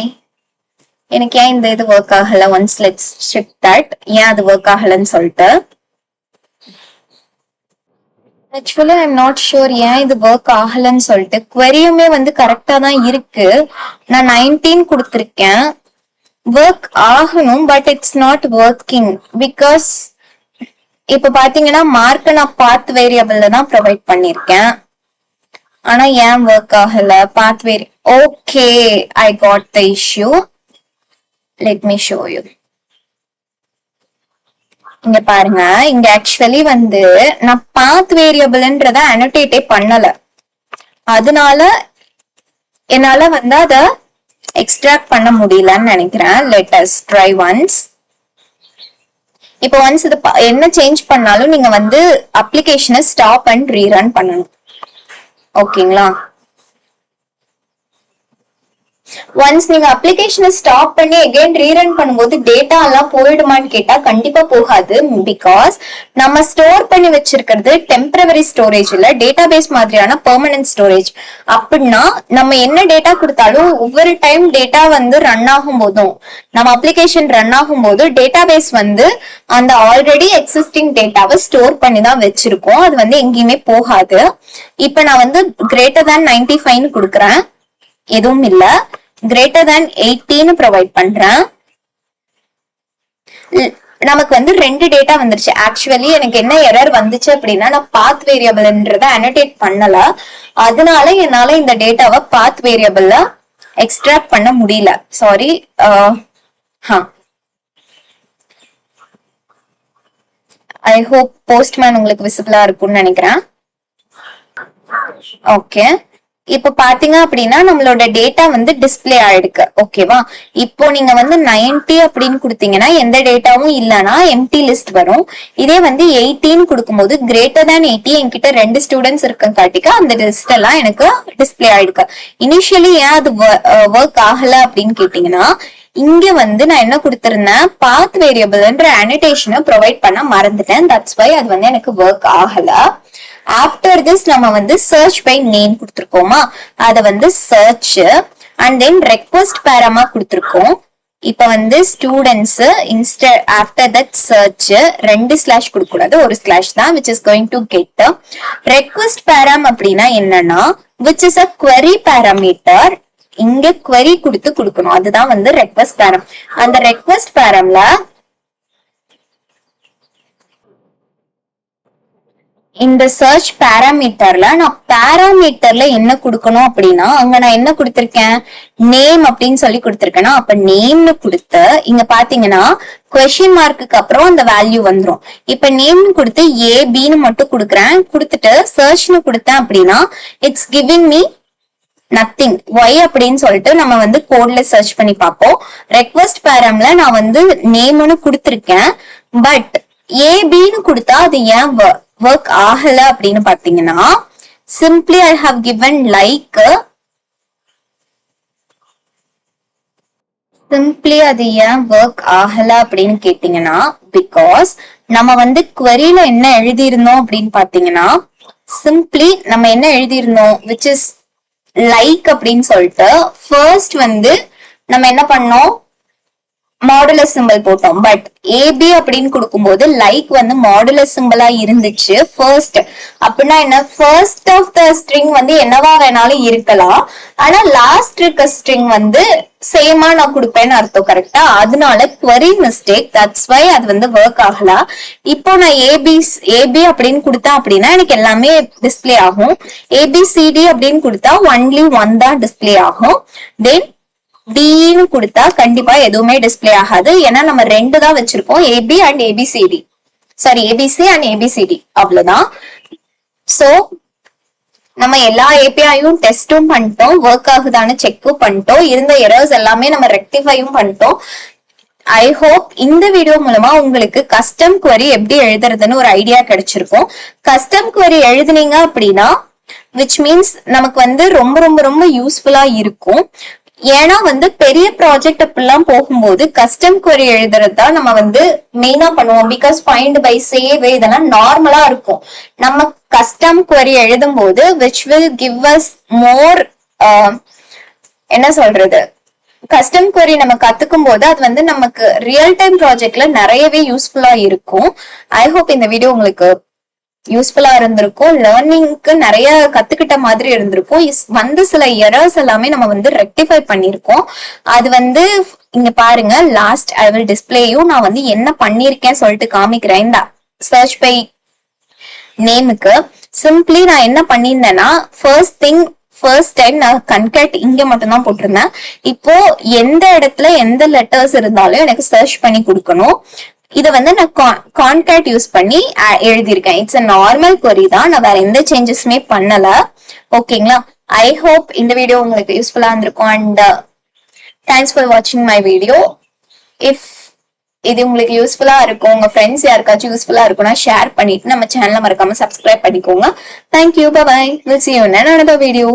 எனக்கு ஏன் இந்த இது ஒர்க் ஆகல? ஒன்ஸ் லெட்ஸ் செக் தட் ஏன் அது ஒர்க் ஆகலன்னு சொல்லிட்டு. Actually I am not sure ஏன் இது ஒர்க் ஆகலன்னு சொல்லிட்டு. குவரியுமே வந்து கரெக்டா தான் இருக்கு. நான் 19 கொடுத்திருக்கேன். ஒர்க் ஆகணும், but it's not working because இப்ப பாத்தீங்கன்னா மார்க் நான் பாத் வேரியபிள்ல தான் ப்ரொவைட் பண்ணிருக்கேன். ஆனா ஏன் ஒர்க் ஆகல? Path very okay, I got the issue. Let me show you. இங்க பாருங்க, இங்க ஆக்சுவலி வந்து நான் பாத் வேரியபிள்ன்றத அனோட்டேட்டே பண்ணல. அதனால என்னால வந்து அத எக்ஸ்ட்ராக்ட் பண்ண முடியலன்னு நினைக்கிறேன். Let us try once. இப்போ ஒன்ஸ் இது என்ன சேஞ்ச் பண்ணாலும் நீங்க வந்து அப்ளிகேஷனை ஸ்டாப் அண்ட் ரீரன் பண்ணணும். ஓகேங்களா? ஒன்ஸ் நீங்க அப்ளிகேஷனை ஸ்டாப் பண்ணி அகைன் ரீரன் பண்ணும்போது டேட்டா எல்லாம் போயிடுமான்னு கேட்டா கண்டிப்பா போகாது. பிகாஸ் நம்ம ஸ்டோர் பண்ணி வச்சிருக்கிறது டெம்பரவரி ஸ்டோரேஜ் இல்ல, டேட்டா பேஸ் மாதிரியான பெர்மனன்ட் ஸ்டோரேஜ். அப்படின்னா நம்ம என்ன டேட்டா கொடுத்தாலும் ஒவ்வொரு டைம் டேட்டா வந்து ரன் ஆகும் போதும், நம்ம அப்ளிகேஷன் ரன் ஆகும் போது டேட்டா பேஸ் வந்து அந்த ஆல்ரெடி எக்ஸிஸ்டிங் டேட்டாவை ஸ்டோர் பண்ணி தான் வச்சிருக்கோம். அது வந்து எங்கேயுமே போகாது. இப்ப நான் வந்து கிரேட்டர் தேன் 95 கொடுக்குறேன், எதுவும் இல்ல. கிரேட்டர் தேன் 80 ப்ரொவைட் பண்றேன். நமக்கு வந்து 2 டேட்டா வந்துருச்சு. ஆக்சுவலி எனக்கு என்ன எரர் வந்துச்சு அப்படின்னா, நான் பாத் வேரியபிள்ன்றத அனோட்டேட் பண்ணல. அதனால என்னால இந்த டேட்டாவை பாத் வேரியபிள்ல எக்ஸ்ட்ராக்ட் பண்ண முடியல. சாரி. ஐ ஹோப் போஸ்ட்மேன் உங்களுக்கு விசிபிளா இருக்கும்னு நினைக்கிறேன். ஓகே, இப்ப பாத்தீங்க அப்படின்னா நம்மளோட டேட்டா வந்து டிஸ்பிளே ஆயிடுக்கு. ஓகேவா? இப்போ நீங்க வந்து 90 அப்படின்னு கொடுத்தீங்கன்னா எந்த டேட்டாவும் இல்லைன்னா எம்டி லிஸ்ட் வரும். இதே வந்து 18 கொடுக்கும்போது கிரேட்டர் தேன் 80 என்கிட்ட 2 ஸ்டூடெண்ட்ஸ் காட்டிக்க அந்த லிஸ்ட் எல்லாம் எனக்கு டிஸ்பிளே ஆயிடுக்கு. இனிஷியலி ஏன் அது ஒர்க் ஆகல அப்படின்னு கேட்டீங்கன்னா, இங்க வந்து நான் என்ன கொடுத்திருந்தேன், பாத் வேரியபிள்ன்ற அனோட்டேஷனை ப்ரொவைட் பண்ண மறந்துட்டேன். தட்ஸ் வை அது வந்து எனக்கு ஒர்க் ஆகல. ஆஃப்டர் திஸ் நம்ம வந்து சர்ச் பை நேம் கொடுத்துருக்கோமா, அத வந்து சர்ச் அண்ட் தென் ரெக்வெஸ்ட் பேராமா கொடுத்துருக்கோம். இப்ப வந்து students instead after that search 2 slash கொடுக்க கூடாது, ஒரு ஸ்லாஷ் தான், which is going to get request param. அப்படின்னா என்னன்னா, which is a query parameter. இங்க query கொடுத்து கொடுக்கணும், அதுதான் வந்து ரெக்வெஸ்ட் பேரம். அந்த ரெக்வெஸ்ட் பேரம்ல இந்த சர்ச் பேராமீட்டர்ல நான் பேராமீட்டர்ல என்ன கொடுக்கணும் அப்படின்னா, அங்க நான் என்ன கொடுத்திருக்கேன், நேம் அப்படின்னு சொல்லி கொடுத்திருக்கேன்னா, அப்ப நேம்னு கொடுத்து இங்க பாத்தீங்கன்னா கொஸ்டின் மார்க்குக்கு அப்புறம் அந்த வேல்யூ வந்துரும். இப்ப நேம்னு கொடுத்து ஏபின்னு மட்டும் கொடுக்குறேன். கொடுத்துட்டு சர்ச்னு கொடுத்தேன் அப்படின்னா it's giving me nothing. Why அப்படின்னு சொல்லிட்டு நம்ம வந்து கோட்ல சர்ச் பண்ணி பார்ப்போம். ரெக்வெஸ்ட் பேரம்ல நான் வந்து நேம்னு கொடுத்திருக்கேன், பட் ஏபின்னு கொடுத்தா அது ஏன் ஒர்க் ஆகல அப்படின்னு பாத்தீங்கன்னா, simply I have given like. Simply அது ஏன் ஒர்க் ஆகல அப்படின்னு கேட்டீங்கன்னா, பிகாஸ் நம்ம வந்து queryல என்ன எழுதியிருந்தோம் அப்படின்னு பாத்தீங்கன்னா, சிம்பிளி நம்ம என்ன எழுதியிருந்தோம், விச் இஸ் லைக் அப்படின்னு சொல்லிட்டு ஃபர்ஸ்ட் வந்து நம்ம என்ன பண்ணோம், மாடுலஸ் சிம்பிள் போட்டோம். பட் ஏபி அப்படின்னு கொடுக்கும்போது லைக் வந்து மாடுலஸ் சிம்பிளா இருந்துச்சு ஃபர்ஸ்ட். அப்படின்னா என்ன, ஃபர்ஸ்ட் ஆஃப் த ஸ்ட்ரிங் வந்து என்னவா வேணாலும் இருக்கலாம், ஆனா லாஸ்ட் இருக்க ஸ்ட்ரிங் வந்து சேமா நான் கொடுப்பேன்னு அர்த்தம். கரெக்டா? அதனால query மிஸ்டேக், தட்ஸ் வை அது வந்து ஒர்க் ஆகல. இப்போ நான் ஏபி அப்படின்னு கொடுத்தேன் அப்படின்னா எனக்கு எல்லாமே டிஸ்பிளே ஆகும். ஏபிசிடி அப்படின்னு கொடுத்தா ஒன்லி 1 தான் டிஸ்பிளே ஆகும். தென் டின்னு கொடுத்தா கண்டிப்பா எதுவுமே டிஸ்பிளே ஆகாது. ஏன்னா நம்ம 2 தான் வச்சிருக்கோம், AB and ABCD. Sorry, ABC and ABCD, அவ்வளவுதான். சோ நம்ம எல்லா ஏபிஐயும் டெஸ்டும் பண்ணிட்டோம், ஒர்க் ஆகுதான்னு செக்கும் பண்ணிட்டோம், இருந்த எரர்ஸ் எல்லாமே நம்ம ரெக்டிஃபையும் பண்ணிட்டோம். ஐ ஹோப் இந்த வீடியோ மூலமா உங்களுக்கு கஸ்டம் query எப்படி எழுதுறதுன்னு ஒரு ஐடியா கிடைச்சிருக்கும். கஸ்டம் query எழுதுனீங்க அப்படின்னா விச் மீன்ஸ் நமக்கு வந்து ரொம்ப ரொம்ப ரொம்ப யூஸ்ஃபுல்லா இருக்கும். ஏன்னா வந்து பெரிய ப்ராஜெக்ட் அப்படிலாம் போகும்போது கஸ்டம் query எழுதுறதுதான் நம்ம வந்து மெயினா பண்ணுவோம். பிகாஸ் ஃபைண்ட் பை சேவ் இதெல்லாம் நார்மலா இருக்கும். நம்ம கஸ்டம் query எழுதும் போது which will give us more என்ன சொல்றது, கஸ்டம் query நம்ம கத்துக்கும் போது அது வந்து நமக்கு ரியல் டைம் ப்ராஜெக்ட்ல நிறையவே யூஸ்ஃபுல்லா இருக்கும். ஐ ஹோப் இந்த வீடியோ உங்களுக்கு யூஸ்ஃபுல்லா இருந்திருக்கும், லேர்னிங்க்கு நிறைய கத்துக்கிட்ட மாதிரி இருந்திருக்கும். வந்து சில எரர்ஸ் எல்லாமே நம்ம வந்து ரெக்டிஃபை பண்ணிருக்கோம். அது வந்து இங்க பாருங்க, லாஸ்ட் ஐ வில் டிஸ்பிளேயும் நான் வந்து என்ன பண்ணிருக்கேன் சொல்லிட்டு காமிக்கிறேன். சர்ச் பை நேமுக்கு சிம்பிளி நான் என்ன பண்ணியிருந்தேன்னா ஃபர்ஸ்ட் டைம் நான் கன்கேட் இங்க மட்டும் தான் போட்டிருந்தேன். இப்போ எந்த இடத்துல எந்த லெட்டர்ஸ் இருந்தாலும் எனக்கு சர்ச் பண்ணி கொடுக்கணும். இதை வந்து நான் கான்கேட் யூஸ் பண்ணி எழுதியிருக்கேன். இட்ஸ் அ நார்மல் கொரி தான், நான் வேற எந்த சேஞ்சஸுமே பண்ணல. ஓகேங்களா? ஐ ஹோப் இந்த வீடியோ உங்களுக்கு யூஸ்ஃபுல்லா இருந்திருக்கும். அண்ட் தேங்க்ஸ் ஃபார் வாட்சிங் மை வீடியோ. இஃப் இது உங்களுக்கு யூஸ்ஃபுல்லா இருக்கும், உங்க ஃப்ரெண்ட்ஸ் யாருக்காச்சும் யூஸ்ஃபுல்லா இருக்கும்னா ஷேர் பண்ணிட்டு நம்ம சேனலை மறக்காம சப்ஸ்கிரைப் பண்ணிக்கோங்க. Thank you, bye bye. Will see you in another video.